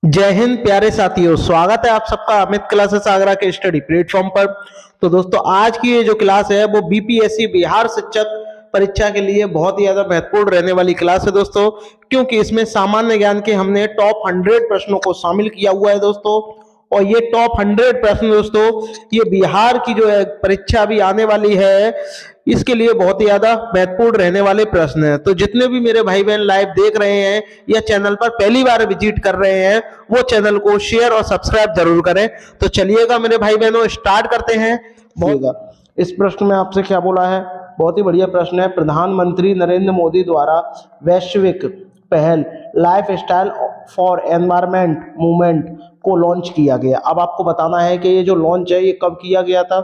जय हिंद प्यारे साथियों, स्वागत है आप सबका अमित क्लासेस आगरा के स्टडी प्लेटफॉर्म पर। तो दोस्तों, आज की ये जो क्लास है वो बीपीएससी बिहार शिक्षक परीक्षा के लिए बहुत ही ज्यादा महत्वपूर्ण रहने वाली क्लास है दोस्तों, क्योंकि इसमें सामान्य ज्ञान के हमने टॉप 100 प्रश्नों को शामिल किया हुआ है दोस्तों। और ये टॉप 100 प्रश्न दोस्तों, ये बिहार की जो है परीक्षा भी आने वाली है, इसके लिए बहुत ही ज्यादा महत्वपूर्ण रहने वाले प्रश्न हैं। तो जितने भी मेरे भाई बहन लाइव देख रहे हैं या चैनल पर पहली बार विजिट कर रहे हैं, वो चैनल को शेयर और सब्सक्राइब जरूर करें। तो चलिएगा मेरे भाई बहनों, स्टार्ट करते हैं। इस प्रश्न में आपसे क्या बोला है, बहुत ही बढ़िया प्रश्न है। प्रधानमंत्री नरेंद्र मोदी द्वारा वैश्विक पहल life style for environment movement को लॉन्च किया गया। अब आपको बताना है कि ये जो लॉन्च है ये कब किया गया था।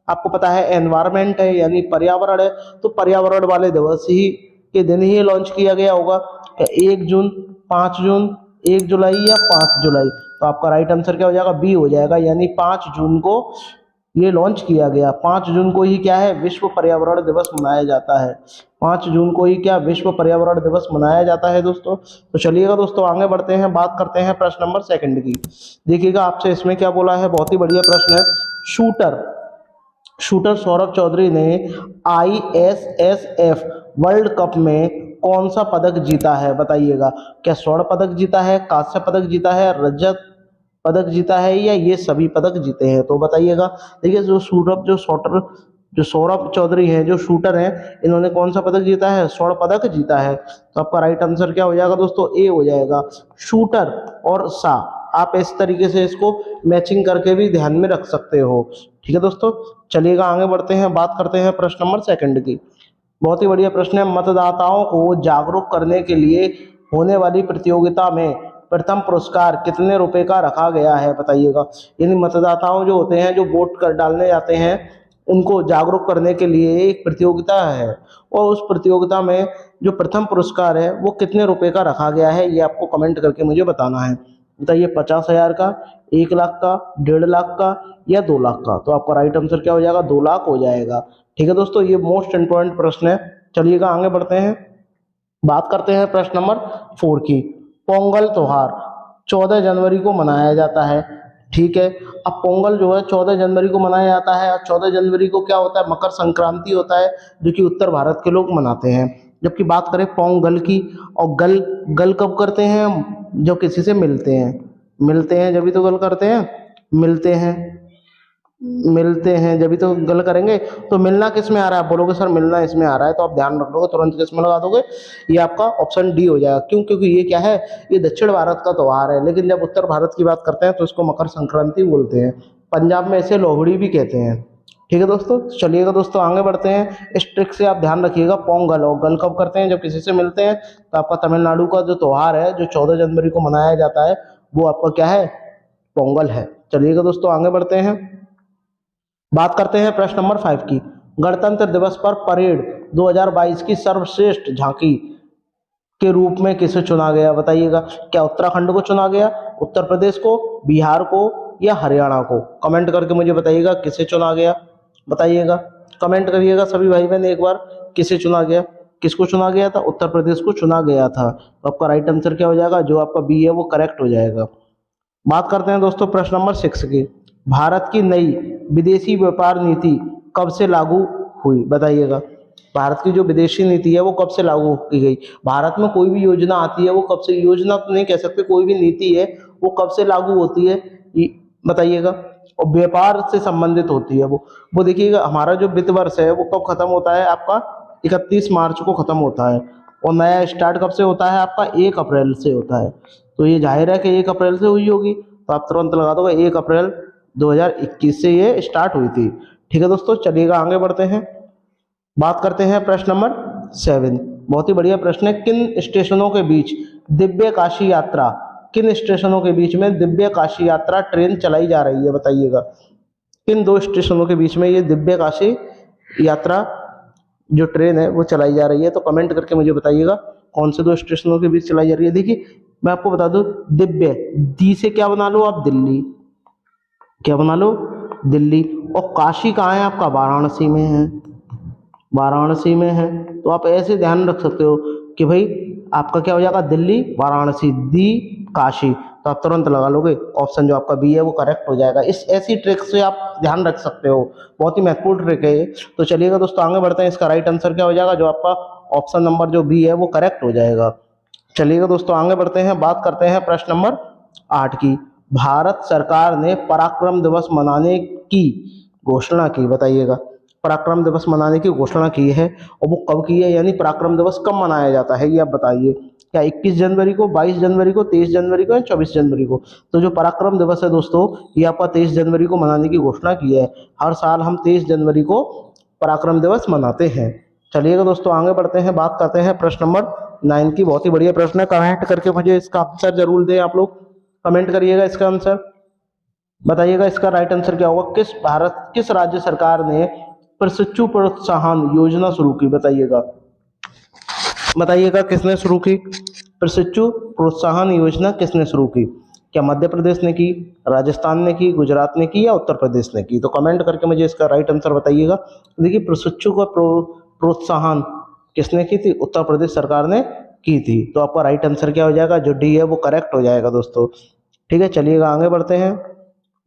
आपको पता है एनवायरमेंट है यानी पर्यावरण है, तो पर्यावरण वाले दिवस ही के दिन ही लॉन्च किया गया होगा। 1 जून, 5 जून, 1 जुलाई या 5 जुलाई। तो आपका राइट आंसर क्या हो जाएगा, बी हो जाएगा, यानी 5 जून को ये लॉन्च किया गया। 5 जून को ही क्या है, विश्व पर्यावरण दिवस मनाया जाता है। 5 जून को ही क्या, विश्व पर्यावरण दिवस मनाया जाता है दोस्तों। तो चलिएगा दोस्तों, आगे बढ़ते हैं, बात करते हैं प्रश्न नंबर 2 की। देखिएगा आपसे इसमें क्या बोला है, बहुत ही बढ़िया प्रश्न है। शूटर सौरभ चौधरी ने ISSF वर्ल्ड कप में कौन सा पदक जीता है, बताइएगा। क्या स्वर्ण पदक जीता है, कांस्य पदक जीता है, रजत पदक जीता है, या ये सभी पदक जीते हैं, तो बताइएगा। देखिए, जो सौरभ चौधरी हैं, जो शूटर हैं, इन्होंने कौन सा पदक जीता है, स्वर्ण पदक जीता है। तो आपका राइट आंसर क्या हो जाएगा दोस्तों, ए हो जाएगा। शूटर और सा, आप इस तरीके से इसको मैचिंग करके भी ध्यान में रख सकते हो। ठीक है दोस्तों, चलिएगा आगे बढ़ते हैं, बात करते हैं प्रश्न नंबर 2 की। बहुत ही बढ़िया प्रश्न है। मतदाताओं को जागरूक करने के लिए होने वाली प्रतियोगिता में प्रथम पुरस्कार कितने रुपए का रखा गया है, बताइएगा। यानी मतदाताओं जो होते हैं, जो वोट कर डालने जाते हैं, उनको जागरूक करने के लिए एक प्रतियोगिता है, और उस प्रतियोगिता में जो प्रथम पुरस्कार है वो कितने रुपए का रखा गया है, ये आपको कमेंट करके मुझे बताना है। बताइए, 50,000 का, 1 लाख का, 1.5 लाख का, या 2 लाख का। तो आपका राइट आंसर क्या हो जाएगा, 2 लाख हो जाएगा। ठीक है दोस्तों, ये मोस्ट इंपॉर्टेंट प्रश्न है। चलिएगा आगे बढ़ते हैं, बात करते हैं प्रश्न नंबर 4 की। पोंगल त्योहार 14 जनवरी को मनाया जाता है, ठीक है। अब पोंगल जो है 14 जनवरी को मनाया जाता है, और 14 जनवरी को क्या होता है, मकर संक्रांति होता है, जो कि उत्तर भारत के लोग मनाते हैं। जबकि बात करें पोंगल की, और गल गल कब करते हैं हम, जब किसी से मिलते हैं जब भी तो गल करते हैं, मिलते हैं जब भी तो गल करेंगे। तो मिलना किस में आ रहा है, आप बोलोगे सर मिलना इसमें आ रहा है, तो आप ध्यान रख लोगे, तुरंत किस में लगा दोगे, ये आपका ऑप्शन डी हो जाएगा। क्यों, क्योंकि ये क्या है, ये दक्षिण भारत का त्यौहार है, लेकिन जब उत्तर भारत की बात करते हैं तो इसको मकर संक्रांति बोलते हैं। पंजाब में इसे लोहड़ी भी कहते हैं। ठीक है दोस्तों, चलिएगा दोस्तों आगे बढ़ते हैं। इस ट्रिक से आप ध्यान रखिएगा, पोंगल और गल कब करते हैं, जब किसी से मिलते हैं। तो आपका तमिलनाडु का जो त्यौहार है, जो 14 जनवरी को मनाया जाता है, वो आपका क्या है, पोंगल है। चलिएगा दोस्तों आगे बढ़ते हैं, बात करते हैं प्रश्न नंबर 5 की। गणतंत्र दिवस पर परेड 2022 की सर्वश्रेष्ठ झांकी के रूप में किसे चुना गया, बताइएगा। क्या उत्तराखंड को चुना गया, उत्तर प्रदेश को, बिहार को, या हरियाणा को। कमेंट करके मुझे बताइएगा किसे चुना गया, बताइएगा। कमेंट करिएगा सभी भाई बहन एक बार, किसे चुना गया, किसको चुना गया था, उत्तर प्रदेश को चुना गया था। तो आपका राइट आंसर क्या हो जाएगा, जो आपका बी है वो करेक्ट हो जाएगा। बात करते हैं दोस्तों प्रश्न नंबर 6 की। भारत की नई विदेशी व्यापार नीति कब से लागू हुई, बताइएगा। भारत की जो विदेशी नीति है वो कब से लागू की गई। भारत में कोई भी योजना आती है, वो कब से, योजना तो नहीं कह सकते, कोई भी नीति है वो कब से लागू होती है, बताइएगा। और व्यापार से संबंधित होती है वो देखिएगा, हमारा जो वित्त वर्ष है वो कब खत्म होता है, आपका 31 मार्च को खत्म होता है। और नया स्टार्ट कब से होता है, आपका 1 अप्रैल से होता है। तो ये जाहिर है कि 1 अप्रैल से हुई होगी, तो आप तुरंत लगा दोगे 1 अप्रैल 2021 से ये स्टार्ट हुई थी। ठीक है दोस्तों, चलिएगा आगे बढ़ते हैं, बात करते हैं प्रश्न नंबर 7। बहुत ही बढ़िया प्रश्न है। किन स्टेशनों के बीच दिव्य काशी यात्रा, किन स्टेशनों के बीच में दिव्य काशी यात्रा ट्रेन चलाई जा रही है, बताइएगा। किन 2 स्टेशनों के बीच में ये दिव्य काशी यात्रा जो ट्रेन है वो चलाई जा रही है, तो कमेंट करके मुझे बताइएगा कौन से 2 स्टेशनों के बीच चलाई जा रही है। देखिए, मैं आपको बता दूं, दिव्य दी से क्या बना लो आप, दिल्ली, क्या बना लो, दिल्ली। और काशी कहाँ है आपका, वाराणसी में है, वाराणसी में है। तो आप ऐसे ध्यान रख सकते हो कि भाई आपका क्या हो जाएगा, दिल्ली वाराणसी, दी काशी। तो आप तुरंत लगा लोगे, ऑप्शन जो आपका बी है वो करेक्ट हो जाएगा। इस ऐसी ट्रिक से आप ध्यान रख सकते हो, बहुत ही महत्वपूर्ण ट्रिक है ये। तो चलिएगा दोस्तों आगे बढ़ते हैं, इसका राइट आंसर क्या हो जाएगा, जो आपका ऑप्शन नंबर जो बी है वो करेक्ट हो जाएगा। चलिएगा दोस्तों आगे बढ़ते हैं, बात करते हैं प्रश्न नंबर 8 की। भारत सरकार ने पराक्रम दिवस मनाने की घोषणा की, बताइएगा। पराक्रम दिवस मनाने की घोषणा की है और वो कब की है, यानी पराक्रम दिवस कब मनाया जाता है ये आप बताइए। क्या 21 जनवरी को, 22 जनवरी को, 23 जनवरी को या 24 जनवरी को? तो जो पराक्रम दिवस है दोस्तों, ये आपका 23 जनवरी को मनाने की घोषणा की है। हर साल हम 23 जनवरी को पराक्रम दिवस मनाते हैं। चलिएगा दोस्तों आगे बढ़ते हैं, बात करते हैं प्रश्न नंबर 9 की। बहुत ही बढ़िया प्रश्न है, कमेंट करके मुझे इसका आंसर जरूर दें आप लोग, कमेंट करिएगा इसका आंसर, बताइएगा इसका राइट आंसर क्या होगा। किस राज्य सरकार ने प्रशिक्षु प्रोत्साहन योजना शुरू की, बताइएगा। बताइएगा किसने शुरू की प्रशिक्षु प्रोत्साहन योजना, किसने शुरू की? क्या मध्य प्रदेश ने की, राजस्थान ने की, गुजरात ने की या उत्तर प्रदेश ने की? तो कमेंट करके मुझे इसका राइट आंसर बताइएगा। देखिए प्रशिक्षु का प्रोत्साहन किसने की थी, उत्तर प्रदेश सरकार ने की थी। तो आपका राइट आंसर क्या हो जाएगा, जो डी है वो करेक्ट हो जाएगा दोस्तों। ठीक है, चलिएगा आगे बढ़ते हैं,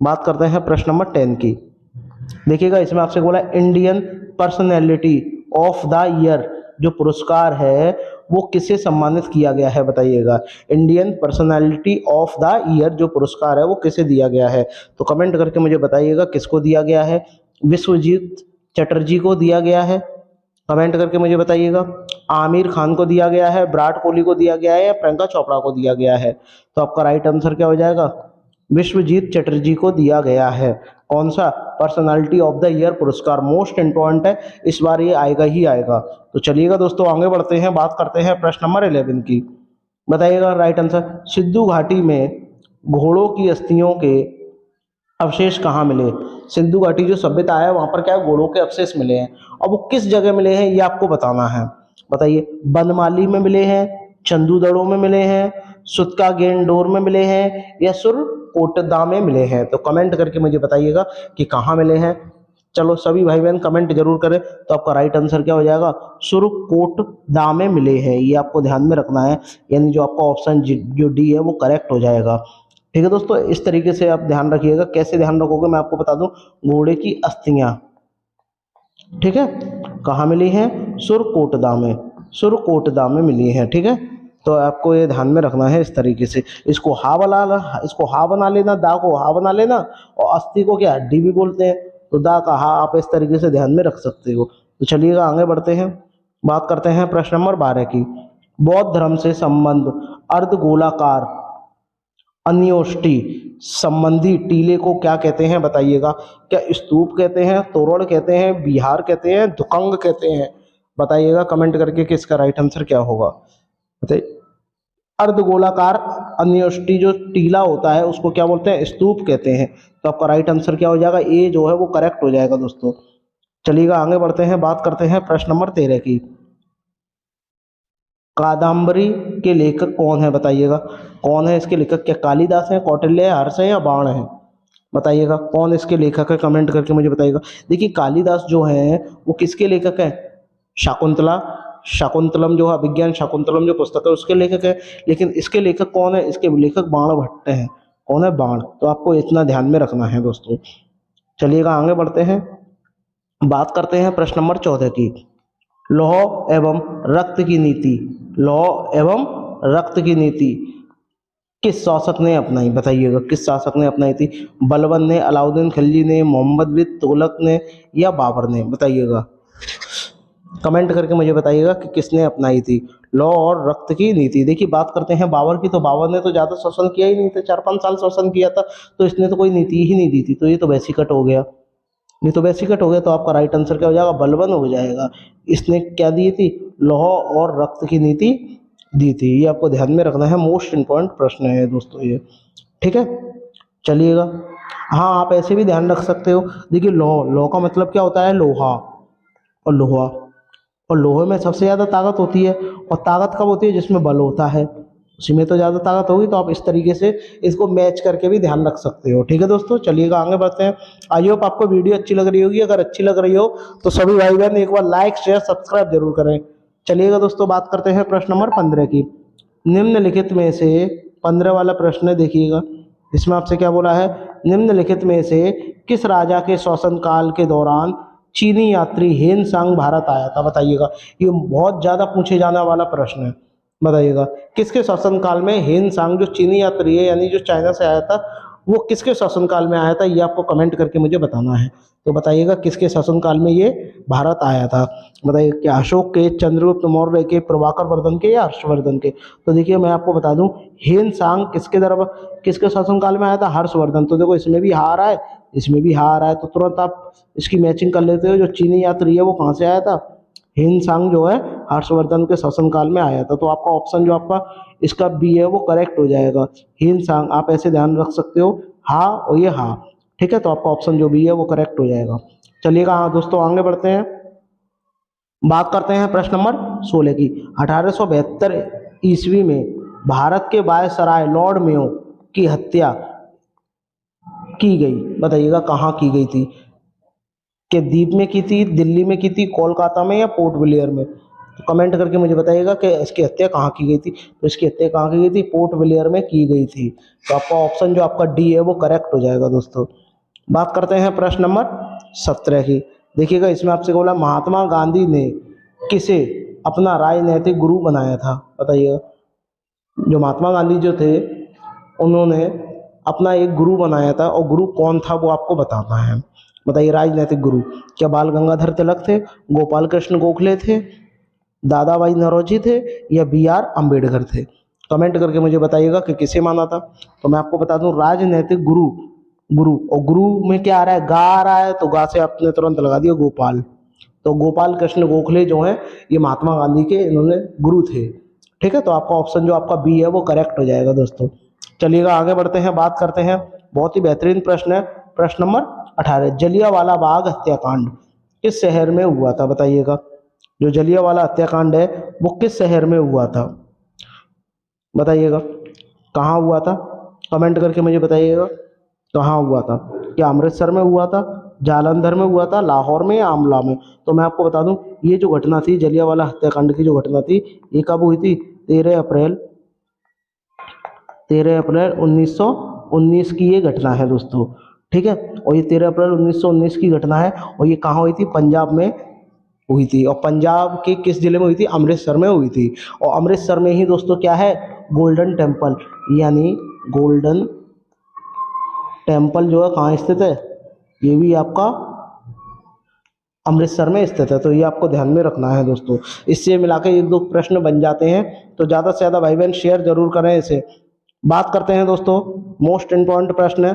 बात करते हैं प्रश्न नंबर 10 की। देखिएगा इसमें आपसे बोला Indian personality of the year जो पुरस्कार है वो किसे सम्मानित किया गया है, बताइएगा। Indian personality of the year जो पुरस्कार है वो किसे दिया गया है? तो कमेंट करके मुझे बताइएगा किसको दिया गया है। विश्वजीत चटर्जी को दिया गया है, कमेंट करके मुझे बताइएगा। आमिर खान को दिया गया है, विराट कोहली को दिया गया है या प्रियंका चोपड़ा को दिया गया है? तो आपका राइट आंसर क्या हो जाएगा, विश्वजीत चटर्जी को दिया गया है। कौन सा पर्सनालिटी ऑफ द ईयर पुरस्कार, मोस्ट इंपॉर्टेंट है, इस बार ये आएगा ही आएगा। तो चलिएगा दोस्तों आगे बढ़ते हैं, बात करते हैं प्रश्न नंबर 11 की। बताइएगा राइट आंसर। सिंधु घाटी में घोड़ों की अस्थियों के अवशेष कहाँ मिले? सिंधु घाटी जो सभ्यता है वहां पर क्या है, घोड़ों के अवशेष मिले हैं। अब वो किस जगह मिले हैं ये आपको बताना है, बताइए। बनमाली में मिले हैं, चंदूदड़ो में मिले हैं, सुतका गेंडोर में मिले हैं या सुरकोटदा में मिले हैं? तो कमेंट करके मुझे बताइएगा कि कहाँ मिले हैं। चलो सभी भाई बहन कमेंट जरूर करें। तो आपका राइट आंसर क्या हो जाएगा, सुरकोटदा में मिले हैं, ये आपको ध्यान में रखना है। यानी जो आपका ऑप्शन जो डी है वो करेक्ट हो जाएगा। ठीक है दोस्तों, इस तरीके से आप ध्यान रखिएगा। कैसे ध्यान रखोगे मैं आपको बता दूं, घोड़े की अस्थियां, ठीक है, कहाँ मिली हैं, सुरकोटदा में, सुरकोटदा में मिली हैं। ठीक है, तो आपको ये ध्यान में रखना है इस तरीके से। इसको हा बना लेना, दा को हा बना लेना, और अस्थि को क्या डी भी बोलते हैं, तो दा का हा आप इस तरीके से ध्यान में रख सकते हो। तो चलिएगा आगे बढ़ते हैं, बात करते हैं प्रश्न नंबर 12 की। बौद्ध धर्म से संबंध अर्धगोलाकार अन्योष्टि संबंधी टीले को क्या कहते हैं, बताइएगा। क्या स्तूप कहते हैं, तोरण कहते हैं, विहार कहते हैं, दुकंग कहते हैं? बताइएगा कमेंट करके कि इसका राइट आंसर क्या होगा। बताइए। अर्धगोलाकार अन्योष्टि जो टीला होता है उसको क्या बोलते हैं, स्तूप कहते हैं। तो आपका राइट आंसर क्या हो जाएगा, ए जो है वो करेक्ट हो जाएगा दोस्तों। चलिएगा आगे बढ़ते हैं, बात करते हैं प्रश्न नंबर 13 की। कादम्बरी के लेखक कौन है, बताइएगा। कौन है इसके लेखक? क्या कालिदास है, कौटिल्य है, हर्ष है या बाण है? बताइएगा कौन इसके लेखक है, कमेंट करके मुझे बताइएगा। देखिए कालिदास जो है वो किसके लेखक है, शाकुंतला, शाकुंतलम जो है अभिज्ञान शाकुंतलम जो पुस्तक है उसके लेखक है। लेकिन इसके लेखक कौन है, इसके लेखक बाण भट्ट हैं। कौन है, बाण। तो आपको इतना ध्यान में रखना है दोस्तों। चलिएगा आगे बढ़ते हैं, बात करते हैं प्रश्न नंबर 14 की। लौह एवं रक्त की नीति, लौह एवं रक्त की नीति किस शासक ने अपनाई, बताइएगा। किस शासक ने अपनाई थी? बलबन ने, अलाउद्दीन खिलजी ने, मोहम्मद बिन तुगलक ने या बाबर ने? बताइएगा, कमेंट करके मुझे बताइएगा कि किसने अपनाई थी लौ और रक्त की नीति। देखिए बात करते हैं बाबर की, तो बाबर ने तो ज़्यादा शासन किया ही नहीं था, 4-5 साल शासन किया था, तो इसने तो कोई नीति ही नहीं दी थी। तो ये तो वैसी कट हो गया, ये तो वैसी कट हो गया। तो आपका राइट आंसर क्या हो जाएगा, बलबन हो जाएगा। इसने क्या दी थी, लौह और रक्त की नीति दी थी। ये आपको ध्यान में रखना है, मोस्ट इंपॉर्टेंट प्रश्न है दोस्तों ये। ठीक है, चलिएगा। हाँ आप ऐसे भी ध्यान रख सकते हो। देखिए लौह, लौह का मतलब क्या होता है, लोहा, और लोहा, और लोहे में सबसे ज़्यादा ताकत होती है। और ताकत कब होती है, जिसमें बल होता है, उसी में तो ज़्यादा ताकत होगी। तो आप इस तरीके से इसको मैच करके भी ध्यान रख सकते हो। ठीक है दोस्तों, चलिएगा आगे बढ़ते हैं। आई होप आपको वीडियो अच्छी लग रही होगी। अगर अच्छी लग रही हो तो सभी भाई बहन एक बार लाइक शेयर सब्सक्राइब जरूर करें। चलिएगा दोस्तों, बात करते हैं प्रश्न नंबर 15 की। निम्नलिखित में से 15 वाला प्रश्न है, देखिएगा इसमें आपसे क्या बोला है, निम्नलिखित में से किस राजा के शासन काल के दौरान चीनी यात्री हेन सांग भारत आया था? बताइएगा, ये बहुत ज़्यादा पूछे जाने वाला प्रश्न है। बताइएगा किसके शासन काल में हेन सांग जो चीनी यात्री है यानी जो चाइना से आया था, वो किसके शासनकाल में आया था, ये आपको कमेंट करके मुझे बताना है। तो बताइएगा किसके शासनकाल में ये भारत आया था? बताइए क्या अशोक के, चंद्रगुप्त मौर्य के, प्रभाकर वर्धन के या हर्षवर्धन के? तो देखिए मैं आपको बता दूं, हेन सांग किसके शासनकाल में आया था? हर्षवर्धन। तो देखो इसमें भी हार है, इसमें भी हार है, तो तुरंत आप इसकी मैचिंग कर लेते हो। जो चीनी यात्री है वो कहाँ से आया था? हेन सांग जो है हर्षवर्धन के शासनकाल में आया था। तो आपका ऑप्शन जो आपका इसका बी है वो करेक्ट हो जाएगा। हेन सांग आप ऐसे ध्यान रख सकते हो, हाँ और ये हाँ, ठीक है। तो आपका ऑप्शन जो बी है वो करेक्ट हो जाएगा। चलिएगा हाँ दोस्तों आगे बढ़ते हैं, बात करते हैं प्रश्न नंबर 16 की। 1872 ईस्वी में भारत के वायसराय लॉर्ड मेयो की हत्या की गई। बताइएगा कहाँ की गई थी? कि द्वीप में की थी, दिल्ली में की थी, कोलकाता में या पोर्ट ब्लेयर में? तो कमेंट करके मुझे बताइएगा कि इसकी हत्या कहाँ की गई थी। तो इसकी हत्या कहाँ की गई थी? पोर्ट ब्लेयर में की गई थी। तो आपका ऑप्शन जो आपका डी है वो करेक्ट हो जाएगा दोस्तों। बात करते हैं प्रश्न नंबर 17 की। देखिएगा इसमें आपसे बोला महात्मा गांधी ने किसे अपना राजनैतिक गुरु बनाया था? बताइएगा जो महात्मा गांधी जो थे उन्होंने अपना एक गुरु बनाया था, और गुरु कौन था वो आपको बताना है। बताइए राजनीतिक गुरु, क्या बाल गंगाधर तिलक थे, गोपाल कृष्ण गोखले थे, दादा भाई नौरोजी थे, या बी आर अम्बेडकर थे? कमेंट करके मुझे बताइएगा कि किसे माना था। तो मैं आपको बता दूं राजनीतिक गुरु, गुरु और गुरु में क्या आ रहा है? गा आ रहा है, तो गा से आपने तुरंत लगा दिया गोपाल। तो गोपाल कृष्ण गोखले जो हैं ये महात्मा गांधी के इन्होंने गुरु थे, ठीक है। तो आपका ऑप्शन जो आपका बी है वो करेक्ट हो जाएगा दोस्तों। चलिएगा आगे बढ़ते हैं, बात करते हैं, बहुत ही बेहतरीन प्रश्न है, प्रश्न नंबर 18। जलियांवाला बाग हत्याकांड किस शहर में हुआ था? बताइएगा जो जलियांवाला हत्याकांड है वो किस शहर में हुआ था? बताइएगा कहाँ हुआ था? कमेंट करके मुझे बताइएगा कहाँ हुआ था। क्या अमृतसर में हुआ था, जालंधर में हुआ था, लाहौर में या आमला में? तो मैं आपको बता दूं ये जो घटना थी जलियांवाला हत्याकांड की जो घटना थी ये कब हुई थी? 13 अप्रैल 1919 की ये घटना है दोस्तों, ठीक है। और ये 13 अप्रैल 1919 की घटना है, और ये कहाँ हुई थी? पंजाब में हुई थी। और पंजाब के किस जिले में हुई थी? अमृतसर में हुई थी। और अमृतसर में ही दोस्तों क्या है? गोल्डन टेम्पल, यानी गोल्डन टेम्पल जो है कहाँ स्थित है? ये भी आपका अमृतसर में स्थित है। तो ये आपको ध्यान में रखना है दोस्तों। इससे मिला के एक दो प्रश्न बन जाते हैं, तो ज़्यादा से ज़्यादा भाई बहन शेयर जरूर करें इसे। बात करते हैं दोस्तों, मोस्ट इम्पॉर्टेंट प्रश्न है,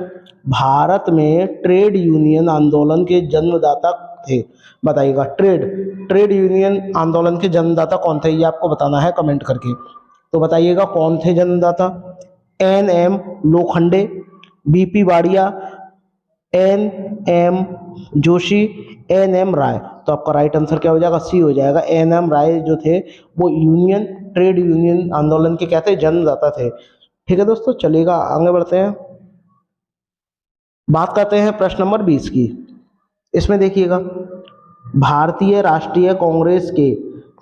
भारत में ट्रेड यूनियन आंदोलन के जन्मदाता थे? बताइएगा ट्रेड यूनियन आंदोलन के जन्मदाता कौन थे, ये आपको बताना है कमेंट करके। तो बताइएगा कौन थे जन्मदाता? N M Lokhande, BP Wadia, N M Joshi, N M Rai? तो आपका राइट आंसर क्या हो जाएगा? सी हो जाएगा। एन एम राय जो थे वो ट्रेड यूनियन आंदोलन के क्या थे? जन्मदाता थे, ठीक है दोस्तों। चलिएगा आगे बढ़ते हैं, बात करते हैं प्रश्न नंबर 20 की। इसमें देखिएगा भारतीय राष्ट्रीय कांग्रेस के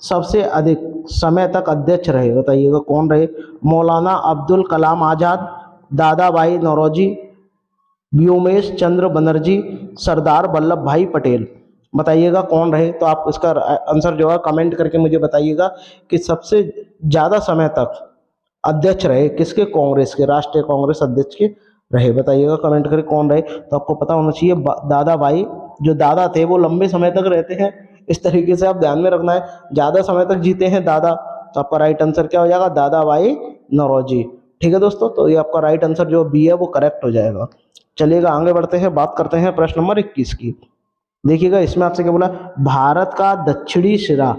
सबसे अधिक समय तक अध्यक्ष रहे, बताइएगा कौन रहे? मौलाना अब्दुल कलाम आजाद, दादा भाई नौरोजी, व्योमेश चंद्र बनर्जी, सरदार वल्लभ भाई पटेल? बताइएगा कौन रहे। तो आप इसका आंसर जो है कमेंट करके मुझे बताइएगा कि सबसे ज़्यादा समय तक अध्यक्ष रहे किसके? कांग्रेस के, राष्ट्रीय कांग्रेस अध्यक्ष के रहे। बताइएगा कमेंट करके कौन रहे। तो आपको पता होना चाहिए दादा भाई, जो दादा थे वो लंबे समय तक रहते हैं, इस तरीके से आप ध्यान में रखना है, ज़्यादा समय तक जीते हैं दादा। तो आपका राइट आंसर क्या हो जाएगा? दादा भाई नौरोजी, ठीक है दोस्तों। तो ये आपका राइट आंसर जो बी है वो करेक्ट हो जाएगा। चलिएगा आगे बढ़ते हैं, बात करते हैं प्रश्न नंबर 21 की। देखिएगा इसमें आपसे क्या बोला? भारत का दक्षिणी सिरा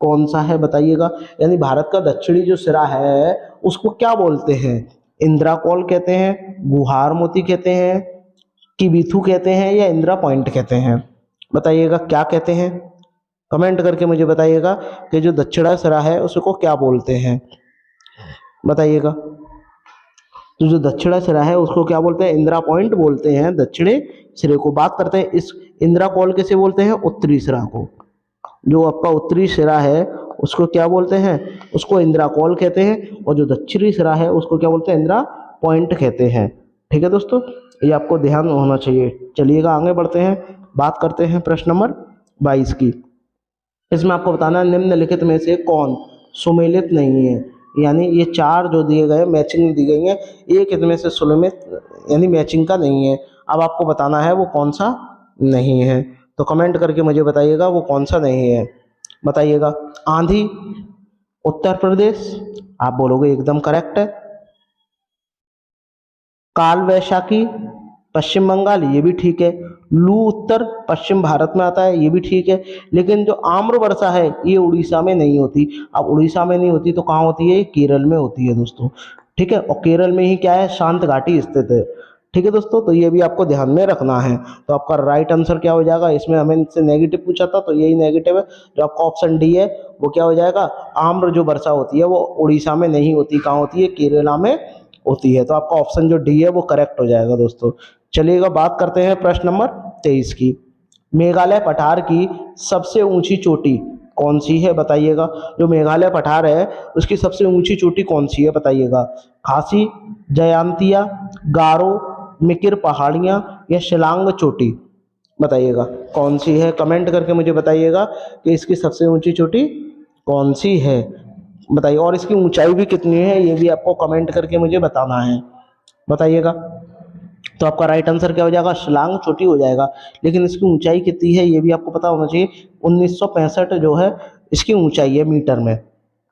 कौन सा है? बताइएगा, यानी भारत का दक्षिणी जो सिरा है उसको क्या बोलते हैं? इंदिरा कॉल कहते हैं, गुहार मोती कहते हैं, किबिथु कहते हैं, या इंदिरा पॉइंट कहते हैं? बताइएगा क्या कहते हैं, कमेंट करके मुझे बताइएगा कि जो दक्षिणा सिरा है उसको क्या बोलते हैं। बताइएगा तो जो दक्षिणा सिरा है उसको क्या बोलते हैं? इंदिरा पॉइंट बोलते हैं दक्षिणी सिरे को। बात करते हैं इस इंदिरा कॉल कैसे बोलते हैं? उत्तरी सिरा को। जो आपका उत्तरी सिरा है उसको क्या बोलते हैं, उसको इंदिरा कॉल कहते हैं, और जो दक्षिणी सिरा है उसको क्या बोलते हैं, इंदिरा पॉइंट कहते हैं। ठीक है दोस्तों, ये आपको ध्यान होना चाहिए। चलिएगा आगे बढ़ते हैं, बात करते हैं प्रश्न नंबर 22 की। इसमें आपको बताना है निम्नलिखित में से कौन सुमेलित नहीं है, यानी ये चार जो दिए गए मैचिंग दी गई है, एक इनमें से सुमेलित यानी मैचिंग का नहीं है। अब आपको बताना है वो कौन सा नहीं है, तो कमेंट करके मुझे बताइएगा वो कौन सा नहीं है। बताइएगा, आंधी उत्तर प्रदेश, आप बोलोगे एकदम करेक्ट है। काल वैशाखी पश्चिम बंगाल, ये भी ठीक है। लू उत्तर पश्चिम भारत में आता है, ये भी ठीक है। लेकिन जो आम्र वर्षा है ये उड़ीसा में नहीं होती। अब उड़ीसा में नहीं होती तो कहाँ होती है, ये केरल में होती है दोस्तों। ठीक है, और केरल में ही क्या है, शांत घाटी स्थित है। ठीक है दोस्तों, तो ये भी आपको ध्यान में रखना है। तो आपका राइट आंसर क्या हो जाएगा, इसमें हमें इनसे नेगेटिव पूछा था तो यही नेगेटिव है। जो आपका ऑप्शन डी है वो क्या हो जाएगा, आम्र जो वर्षा होती है वो उड़ीसा में नहीं होती, कहाँ होती है, केरला में होती है। तो आपका ऑप्शन जो डी है वो करेक्ट हो जाएगा दोस्तों। चलिएगा बात करते हैं प्रश्न नंबर 23 की। मेघालय पठार की सबसे ऊंची चोटी कौन सी है, बताइएगा। जो मेघालय पठार है उसकी सबसे ऊंची चोटी कौन सी है, बताइएगा। खासी, जयांतिया, गारो, मिकिर पहाड़ियाँ या शिलांग चोटी, बताइएगा कौन सी है। कमेंट करके मुझे बताइएगा कि इसकी सबसे ऊंची चोटी कौन सी है, बताइए। और इसकी ऊंचाई भी कितनी है ये भी आपको कमेंट करके मुझे बताना है, बताइएगा। तो आपका राइट आंसर क्या हो जाएगा, शिलांग चोटी हो जाएगा। लेकिन इसकी ऊंचाई कितनी है ये भी आपको पता होना चाहिए। 1965 जो है इसकी ऊंचाई है मीटर में,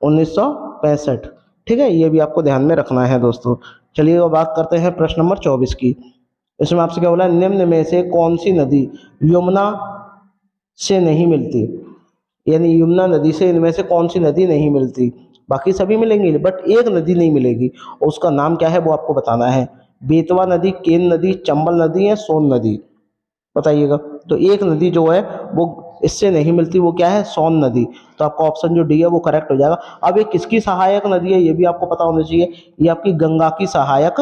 1965। ठीक है, ये भी आपको ध्यान में रखना है दोस्तों। चलिए अब बात करते हैं प्रश्न नंबर 24 की। इसमें आपसे क्या बोला है, निम्न में से कौन सी नदी यमुना से नहीं मिलती, यानी यमुना नदी से इनमें से कौन सी नदी नहीं मिलती। बाकी सभी मिलेंगी बट एक नदी नहीं मिलेगी, और उसका नाम क्या है वो आपको बताना है। बेतवा नदी, केन नदी, चंबल नदी या सोन नदी, बताइएगा। तो एक नदी जो है वो इससे नहीं मिलती, वो क्या है, सोन नदी। तो आपका ऑप्शन जो डी है वो करेक्ट हो जाएगा। अब ये किसकी सहायक नदी है ये भी आपको पता होना चाहिए, ये आपकी गंगा की सहायक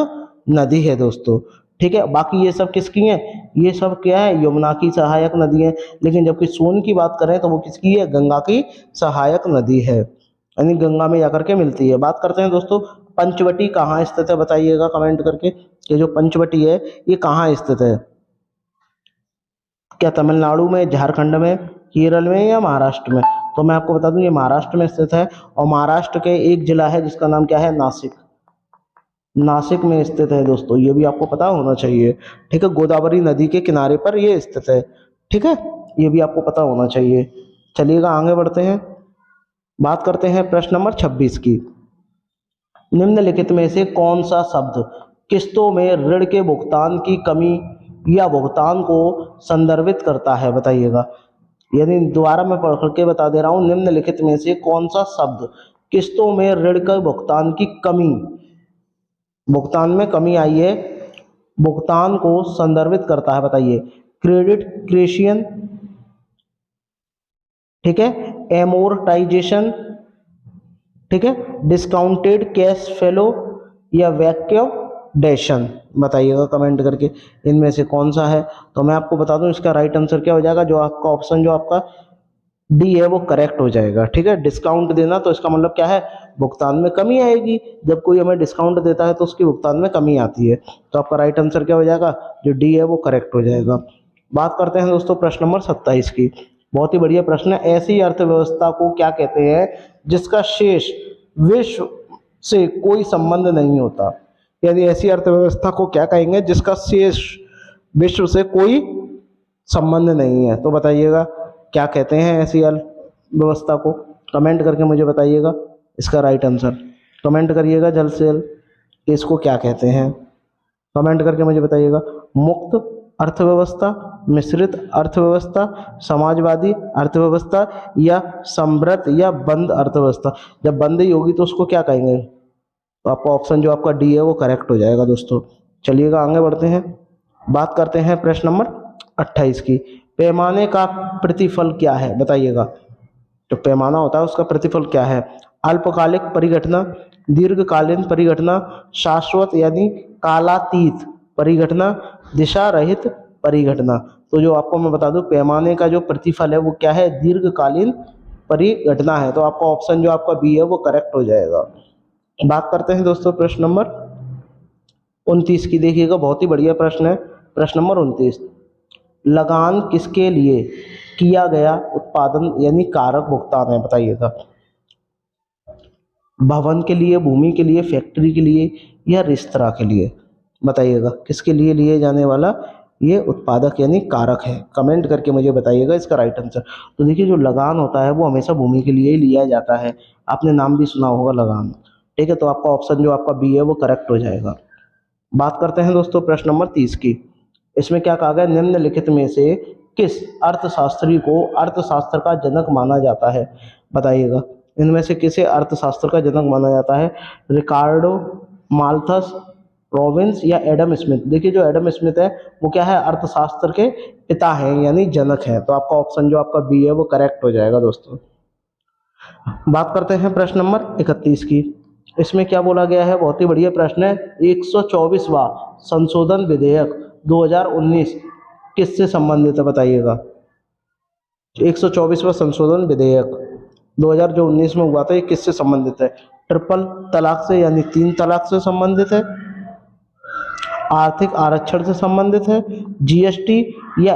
नदी है दोस्तों। ठीक है, बाकी ये सब किसकी है, ये सब क्या है, यमुना की सहायक नदी है। लेकिन जबकि सोन की बात करें तो वो किसकी है, गंगा की सहायक नदी है, यानी गंगा में जाकर के मिलती है। बात करते हैं दोस्तों, पंचवटी कहाँ स्थित है, बताइएगा कमेंट करके कि जो पंचवटी है ये कहाँ स्थित है। क्या तमिलनाडु में, झारखंड में, केरल में या महाराष्ट्र में। तो मैं आपको बता दूं ये महाराष्ट्र में स्थित है, और महाराष्ट्र के एक जिला है जिसका नाम क्या है, नासिक। नासिक में स्थित है दोस्तों, ये भी आपको पता होना चाहिए। ठीक है, गोदावरी नदी के किनारे पर ये स्थित है। ठीक है, ये भी आपको पता होना चाहिए। चलिएगा आगे बढ़ते हैं, बात करते हैं प्रश्न नंबर 26 की। निम्नलिखित में से कौन सा शब्द किस्तों में ऋण के भुगतान की कमी या भुगतान को संदर्भित करता है, बताइएगा। यानी दोबारा मैं पढ़ के बता दे रहा हूं, निम्नलिखित में से कौन सा शब्द किस्तों में ऋण के भुगतान की कमी, भुगतान में कमी आई है, भुगतान को संदर्भित करता है, बताइए। क्रेडिट क्रेशियन, ठीक है, एमोर्टाइजेशन, ठीक है, डिस्काउंटेड कैश फ्लो या वैक्यूडेशन, बताइएगा कमेंट करके इनमें से कौन सा है। तो मैं आपको बता दूं इसका राइट आंसर क्या हो जाएगा, जो आपका ऑप्शन जो आपका डी है वो करेक्ट हो जाएगा। ठीक है, डिस्काउंट देना तो इसका मतलब क्या है, भुगतान में कमी आएगी। जब कोई हमें डिस्काउंट देता है तो उसकी भुगतान में कमी आती है। तो आपका राइट आंसर क्या हो जाएगा, जो डी है वो करेक्ट हो जाएगा। बात करते हैं दोस्तों प्रश्न नंबर 27 की। बहुत ही बढ़िया प्रश्न है। ऐसी अर्थव्यवस्था को क्या कहते हैं जिसका शेष विश्व से कोई संबंध नहीं होता, यानी ऐसी अर्थव्यवस्था को क्या कहेंगे जिसका शेष विश्व से कोई संबंध नहीं है। तो बताइएगा क्या कहते हैं ऐसी अर्थव्यवस्था को, कमेंट करके मुझे बताइएगा इसका राइट आंसर। कमेंट करिएगा जल्द से जल्द कि इसको क्या कहते हैं, कमेंट करके मुझे बताइएगा। मुक्त अर्थव्यवस्था, मिश्रित अर्थव्यवस्था, समाजवादी अर्थव्यवस्था या समृद्ध या बंद अर्थव्यवस्था। जब बंद ही होगी तो उसको क्या कहेंगे, तो आपका ऑप्शन जो आपका डी है वो करेक्ट हो जाएगा दोस्तों। चलिएगा आगे बढ़ते हैं, बात करते हैं प्रश्न नंबर 28 की। पैमाने का प्रतिफल क्या है, बताइएगा। जो पैमाना होता है उसका प्रतिफल क्या है। अल्पकालिक परिघटना, दीर्घकालीन परिघटना, शाश्वत यानी कालातीत परिघटना, दिशा रहित परिघटना। तो जो आपको मैं बता दूं पैमाने का जो प्रतिफल है वो क्या है, दीर्घकालीन परिघटना है। तो आपका ऑप्शन जो आपका बी है वो करेक्ट हो जाएगा। बात करते हैं दोस्तों प्रश्न नंबर 29 की। देखिएगा बहुत ही बढ़िया प्रश्न है। प्रश्न नंबर 29, लगान किसके लिए किया गया उत्पादन यानी कारक भुगतान है, बताइएगा। भवन के लिए, भूमि के लिए, फैक्ट्री के लिए या रेस्तरां के लिए, बताइएगा किसके लिए लिए जाने वाला ये उत्पादक यानी कारक है। कमेंट करके मुझे बताइएगा इसका राइट आंसर। तो देखिए जो लगान होता है वो हमेशा भूमि के लिए ही लिया जाता है, आपने नाम भी सुना होगा लगान, ठीक है। तो आपका ऑप्शन जो आपका बी है वो करेक्ट हो जाएगा। बात करते हैं दोस्तों प्रश्न नंबर 30 की। इसमें क्या कहा गया, निम्नलिखित में से किस अर्थशास्त्री को अर्थशास्त्र का जनक माना जाता है, बताइएगा। इनमें से किसे अर्थशास्त्र का जनक माना जाता है, रिकार्डो, माल्थस, रॉबिन्स या एडम स्मिथ। देखिए जो एडम स्मिथ है वो क्या है, अर्थशास्त्र के पिता हैं यानी जनक हैं। तो आपका ऑप्शन जो आपका बी है वो करेक्ट हो जाएगा दोस्तों। बात करते हैं प्रश्न नंबर 31 की। इसमें क्या बोला गया है, बहुत ही बढ़िया प्रश्न है। 124वां संशोधन विधेयक 2019 किससे संबंधित है, बताइएगा। 124वां संशोधन विधेयक 2019 में हुआ था, ये किससे संबंधित है। ट्रिपल तलाक से यानी 3 तलाक से संबंधित है, आर्थिक आरक्षण से संबंधित है, जीएसटी या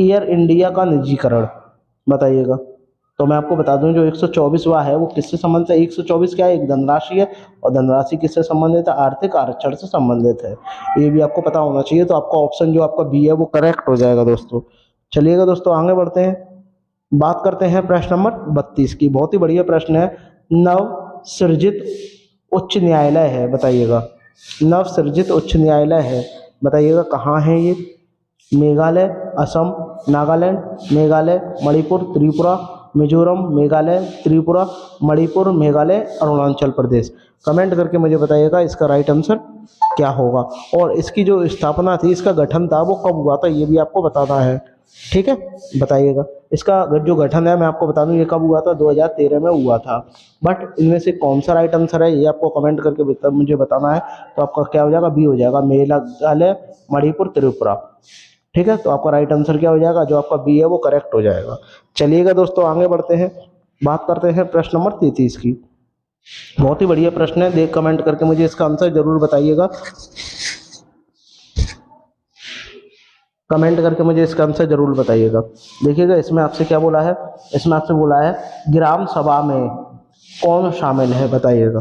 एयर इंडिया का निजीकरण, बताइएगा। तो मैं आपको बता दूं जो 124वां है वो किससे संबंधित है। 124 क्या है, एक धनराशि है, और धनराशि किससे संबंधित है, आर्थिक आरक्षण से संबंधित है। ये भी आपको पता होना चाहिए। तो आपका ऑप्शन जो आपका बी है वो करेक्ट हो जाएगा दोस्तों। चलिएगा दोस्तों आगे बढ़ते हैं। बात करते हैं प्रश्न नंबर 32 की। बहुत ही बढ़िया प्रश्न है। नव सृजित उच्च न्यायालय है, बताइएगा। नव सृजित उच्च न्यायालय है, बताइएगा कहाँ है ये। मेघालय, असम, नागालैंड, मेघालय, मणिपुर, त्रिपुरा, मिजोरम, मेघालय, त्रिपुरा, मणिपुर, मेघालय, अरुणाचल प्रदेश। कमेंट करके मुझे बताइएगा इसका राइट आंसर क्या होगा। और इसकी जो स्थापना थी, इसका गठन था, वो कब हुआ था ये भी आपको बताना है, ठीक है। बताइएगा इसका जो गठन है मैं आपको बता दूं ये कब हुआ था, 2013 में हुआ था। बट इनमें से कौन सा राइट आंसर है ये आपको कमेंट करके मुझे बताना है। तो आपका क्या हो जाएगा, बी हो जाएगा, मेघालय, मणिपुर, त्रिपुरा, ठीक है। तो आपका राइट आंसर क्या हो जाएगा, जो आपका बी है वो करेक्ट हो जाएगा। चलिएगा दोस्तों आगे बढ़ते हैं। बात करते हैं प्रश्न नंबर 33 की। बहुत ही बढ़िया प्रश्न है, देख कमेंट करके मुझे इसका आंसर जरूर बताइएगा। कमेंट करके मुझे इसका आंसर जरूर बताइएगा। देखिएगा इसमें आपसे क्या बोला है, इसमें आपसे बोला है ग्राम सभा में कौन शामिल है, बताइएगा।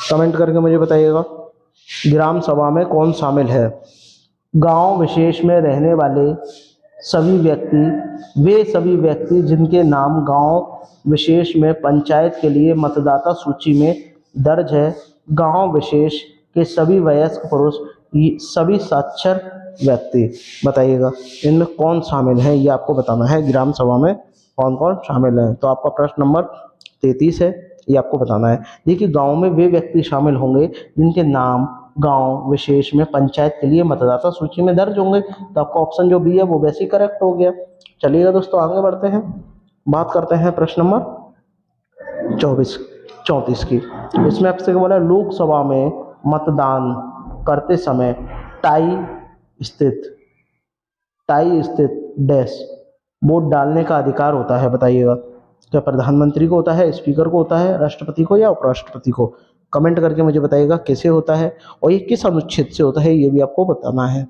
कमेंट करके मुझे बताइएगा ग्राम सभा में कौन शामिल है। गांव विशेष में रहने वाले सभी व्यक्ति, वे सभी व्यक्ति जिनके नाम गांव विशेष में पंचायत के लिए मतदाता सूची में दर्ज है, गांव विशेष के सभी वयस्क पुरुष, सभी साक्षर व्यक्ति, बताइएगा इनमें कौन शामिल है, ये आपको बताना है। ग्राम सभा में कौन कौन शामिल है। तो आपका प्रश्न नंबर 33 है, ये आपको बताना है। देखिए गांव में वे व्यक्ति शामिल होंगे जिनके नाम गांव विशेष में पंचायत के लिए मतदाता सूची में दर्ज होंगे। तो आपका ऑप्शन जो बी है वो वैसे ही करेक्ट हो गया। चलिएगा दोस्तों आगे बढ़ते हैं। बात करते हैं प्रश्न नंबर 34 की। इसमें आपसे बोला है लोकसभा में मतदान करते समय टाई स्थित डैश वोट डालने का अधिकार होता है, बताइएगा। क्या प्रधानमंत्री को होता है, स्पीकर को होता है, राष्ट्रपति को या उपराष्ट्रपति को। कमेंट करके मुझे बताइएगा कैसे होता है और ये किस अनुच्छेद से होता है, ये भी आपको बताना है,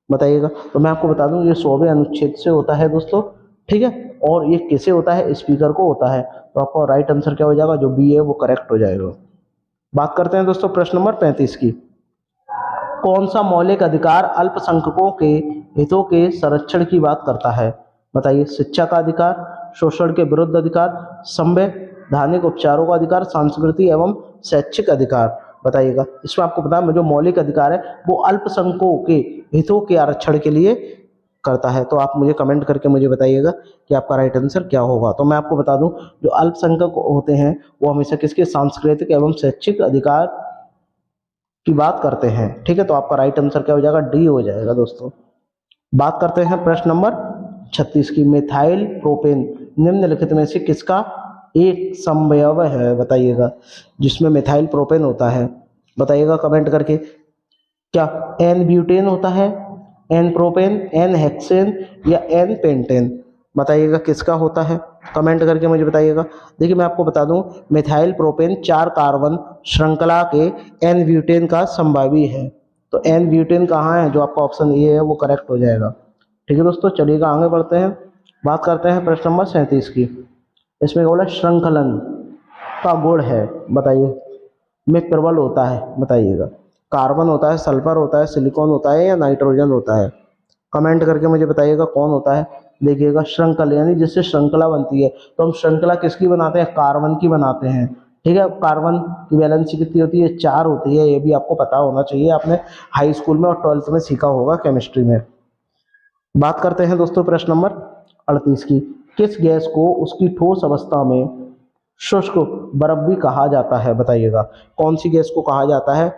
बताइएगा। तो मैं आपको बता दूं ये 100वें अनुच्छेद से होता है दोस्तों, ठीक है। और ये कैसे होता है, स्पीकर को होता है। तो आपका राइट आंसर क्या हो जाएगा, जो बी है वो करेक्ट हो जाएगा। बात करते हैं दोस्तों प्रश्न नंबर 35 की। कौन सा मौलिक अधिकार अल्पसंख्यकों के हितों के संरक्षण की बात करता है, बताइए। शिक्षा का अधिकार, शोषण के विरुद्ध अधिकार, संवैधानिक उपचारों का अधिकार, सांस्कृतिक एवं शैक्षिक अधिकार, बताइएगा। इसमें आपको पता है जो मौलिक अधिकार है वो अल्पसंख्यकों के हितों के आरक्षण के लिए करता है। तो आप मुझे कमेंट करके मुझे बताइएगा कि आपका राइट आंसर क्या होगा। तो मैं आपको बता दूं जो अल्पसंख्यक होते हैं वो हमेशा किसके, सांस्कृतिक एवं शैक्षिक अधिकार की बात करते हैं, ठीक है। तो आपका राइट आंसर क्या हो जाएगा, डी हो जाएगा दोस्तों। बात करते हैं प्रश्न नंबर 36 की। मिथाइल प्रोपेन निम्नलिखित में से किसका एक समवयव है, बताइएगा, जिसमें मिथाइल प्रोपेन होता है, बताइएगा कमेंट करके। क्या एन ब्यूटेन होता है, एन प्रोपेन, एन हेक्सेन या एन पेंटेन, बताइएगा किसका होता है, कमेंट करके मुझे बताइएगा। देखिए मैं आपको बता दूं, मिथाइल प्रोपेन 4 कार्बन श्रृंखला के एन ब्यूटेन का संभावी है। तो एन ब्यूटेन कहाँ है, जो आपका ऑप्शन ए है वो करेक्ट हो जाएगा। ठीक है दोस्तों, चलिएगा आगे बढ़ते हैं, बात करते हैं प्रश्न नंबर 37 की। इसमें बोला श्रृंखलन का गुण है, बताइए में प्रबल होता है, बताइएगा कार्बन होता है, सल्फर होता है, सिलिकॉन होता है या नाइट्रोजन होता है, कमेंट करके मुझे बताइएगा कौन होता है। देखिएगा श्रृंखला यानी जिससे श्रृंखला बनती है, तो हम श्रृंखला किसकी बनाते हैं, कार्बन की बनाते हैं। ठीक है, कार्बन की वैलेंसी कितनी होती है, 4 होती है, ये भी आपको पता होना चाहिए, आपने हाई स्कूल में और 12th में सीखा होगा केमिस्ट्री में। बात करते हैं दोस्तों प्रश्न नंबर 38 की। किस गैस को उसकी ठोस अवस्था में शुष्क बर्फ भी कहा जाता है, बताइएगा कौन सी गैस को कहा जाता है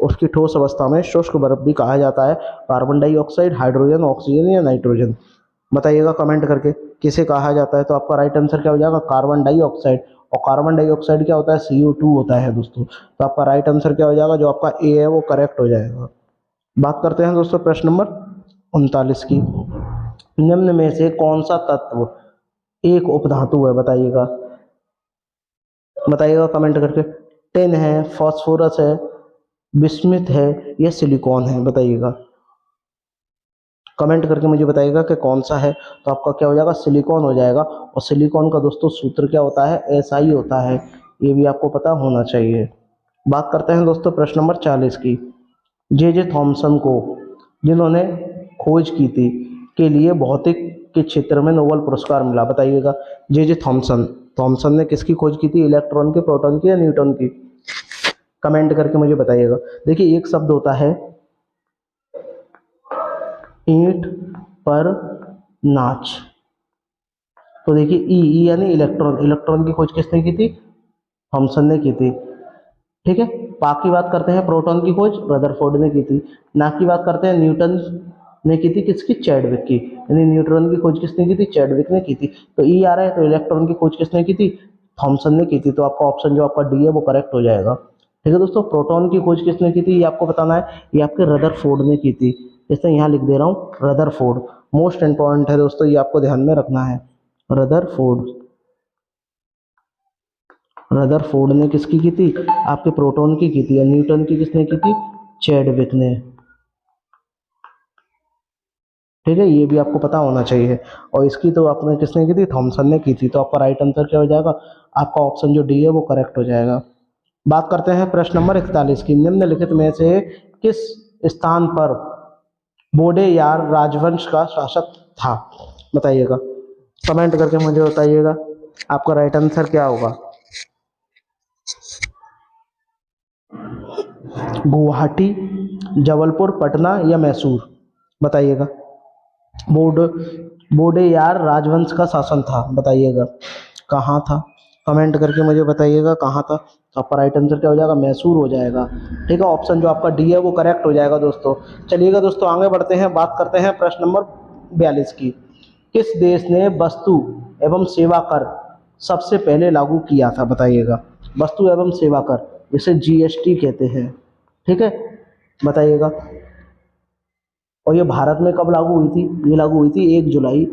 उसकी ठोस अवस्था में शुष्क बर्फ भी कहा जाता है, कार्बन डाइऑक्साइड, हाइड्रोजन, ऑक्सीजन या नाइट्रोजन, बताइएगा कमेंट करके किसे कहा जाता है। तो आपका राइट आंसर क्या हो जाएगा, कार्बन डाइऑक्साइड। और कार्बन डाइऑक्साइड क्या होता है, CO2 होता है दोस्तों। तो आपका राइट आंसर क्या हो जाएगा, जो आपका ए है वो करेक्ट हो जाएगा। बात करते हैं दोस्तों प्रश्न नंबर 39 की। निम्न में से कौन सा तत्व एक उपधातु है, बताइएगा बताइएगा कमेंट करके। टिन है, फास्फोरस है, बिस्मिथ है या सिलिकॉन है, बताइएगा कमेंट करके मुझे बताइएगा कि कौन सा है। तो आपका क्या हो जाएगा, सिलिकॉन हो जाएगा। और सिलिकॉन का दोस्तों सूत्र क्या होता है, SI होता है, ये भी आपको पता होना चाहिए। बात करते हैं दोस्तों प्रश्न नंबर 40 की। जे थॉमसन को, जिन्होंने खोज की थी, के लिए भौतिक के क्षेत्र में नोबेल पुरस्कार मिला, बताइएगा जे थॉमसन। थॉमसन ने किसकी खोज की थी, इलेक्ट्रॉन की, प्रोटॉन की या न्यूटन की, कमेंट करके मुझे बताइएगा। देखिए एक शब्द होता है ईंट पर नाच, तो देखिए ई यानी इलेक्ट्रॉन, इलेक्ट्रॉन की खोज किसने की थी, थॉमसन ने की थी। ठीक है, पा की बात करते हैं, प्रोटॉन की खोज रदरफोर्ड ने की थी। ना की बात करते हैं, न्यूटन ने की थी, किसकी, चैडविक की, यानी न्यूट्रॉन की खोज किसने की थी, चैडविक ने की थी। तो ई आ रहा है, तो इलेक्ट्रॉन की खोज किसने की थी, थॉमसन ने की थी। तो आपका ऑप्शन जो आपका डी है वो करेक्ट हो जाएगा। ठीक है दोस्तों, प्रोटॉन की खोज किसने की थी, ये आपको बताना है, ये आपके रदरफोर्ड ने की थी। इसलिए यहाँ लिख दे रहा हूँ रदरफोर्ड, मोस्ट इंपॉर्टेंट है दोस्तों, ये आपको ध्यान में रखना है। रदरफोर्ड, रदरफोर्ड ने किसकी की थी, आपके प्रोटॉन की थी। और न्यूटन की किसने की थी, चैडविक ने। ठीक है, ये भी आपको पता होना चाहिए। और इसकी तो आपने किसने की थी, थॉमसन ने की थी। तो आपका राइट आंसर क्या हो जाएगा, आपका ऑप्शन जो डी है वो करेक्ट हो जाएगा। बात करते हैं प्रश्न नंबर 41 की। निम्नलिखित में से किस स्थान पर वोडेयार राजवंश का शासक था, बताइएगा कमेंट करके मुझे बताइएगा आपका राइट आंसर क्या होगा। गुवाहाटी, जबलपुर, पटना या मैसूर, बताइएगा। वोडेयार राजवंश का शासन था, बताइएगा कहाँ था, कमेंट करके मुझे बताइएगा कहाँ था। आपका राइट आंसर क्या हो जाएगा, मैसूर हो जाएगा। ठीक है, ऑप्शन जो आपका डी है वो करेक्ट हो जाएगा दोस्तों। चलिएगा दोस्तों आगे बढ़ते हैं, बात करते हैं प्रश्न नंबर 42 की। किस देश ने वस्तु एवं सेवा कर सबसे पहले लागू किया था, बताइएगा। वस्तु एवं सेवा कर, जिसे GST कहते हैं। ठीक है, बताइएगा। और ये भारत में कब लागू हुई थी, ये लागू हुई थी 1 जुलाई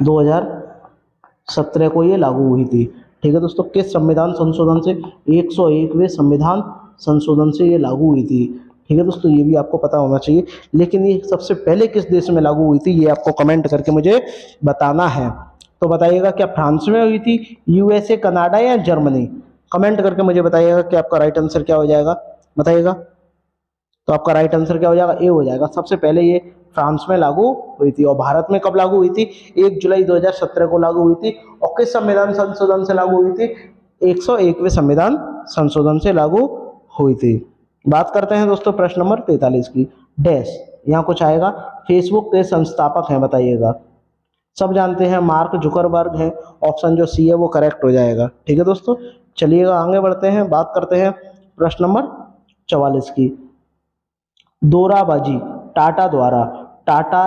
2017 को ये लागू हुई थी। ठीक है दोस्तों, किस संविधान संशोधन से, 101वें संविधान संशोधन से ये लागू हुई थी। ठीक है दोस्तों, ये भी आपको पता होना चाहिए। लेकिन ये सबसे पहले किस देश में लागू हुई थी, ये आपको कमेंट करके मुझे बताना है। तो बताइएगा, क्या फ्रांस में हुई थी, USA, कनाडा या जर्मनी, कमेंट करके मुझे बताइएगा कि आपका राइट आंसर क्या हो जाएगा, बताइएगा। तो आपका राइट आंसर क्या हो जाएगा, ए हो जाएगा। सबसे पहले ये फ्रांस में लागू हुई थी। और भारत में कब लागू हुई थी, 1 जुलाई 2017 को लागू हुई थी। और किस संविधान संशोधन से लागू हुई थी, 101वें संविधान संशोधन से लागू हुई थी। बात करते हैं दोस्तों प्रश्न नंबर 43 की। डैश, यहाँ कुछ आएगा, फेसबुक के संस्थापक हैं, बताइएगा। सब जानते हैं मार्क जुकरबर्ग हैं, ऑप्शन जो सी है वो करेक्ट हो जाएगा। ठीक है दोस्तों, चलिएगा आगे बढ़ते हैं, बात करते हैं प्रश्न नंबर 44 की। दोराबाजी टाटा द्वारा Tata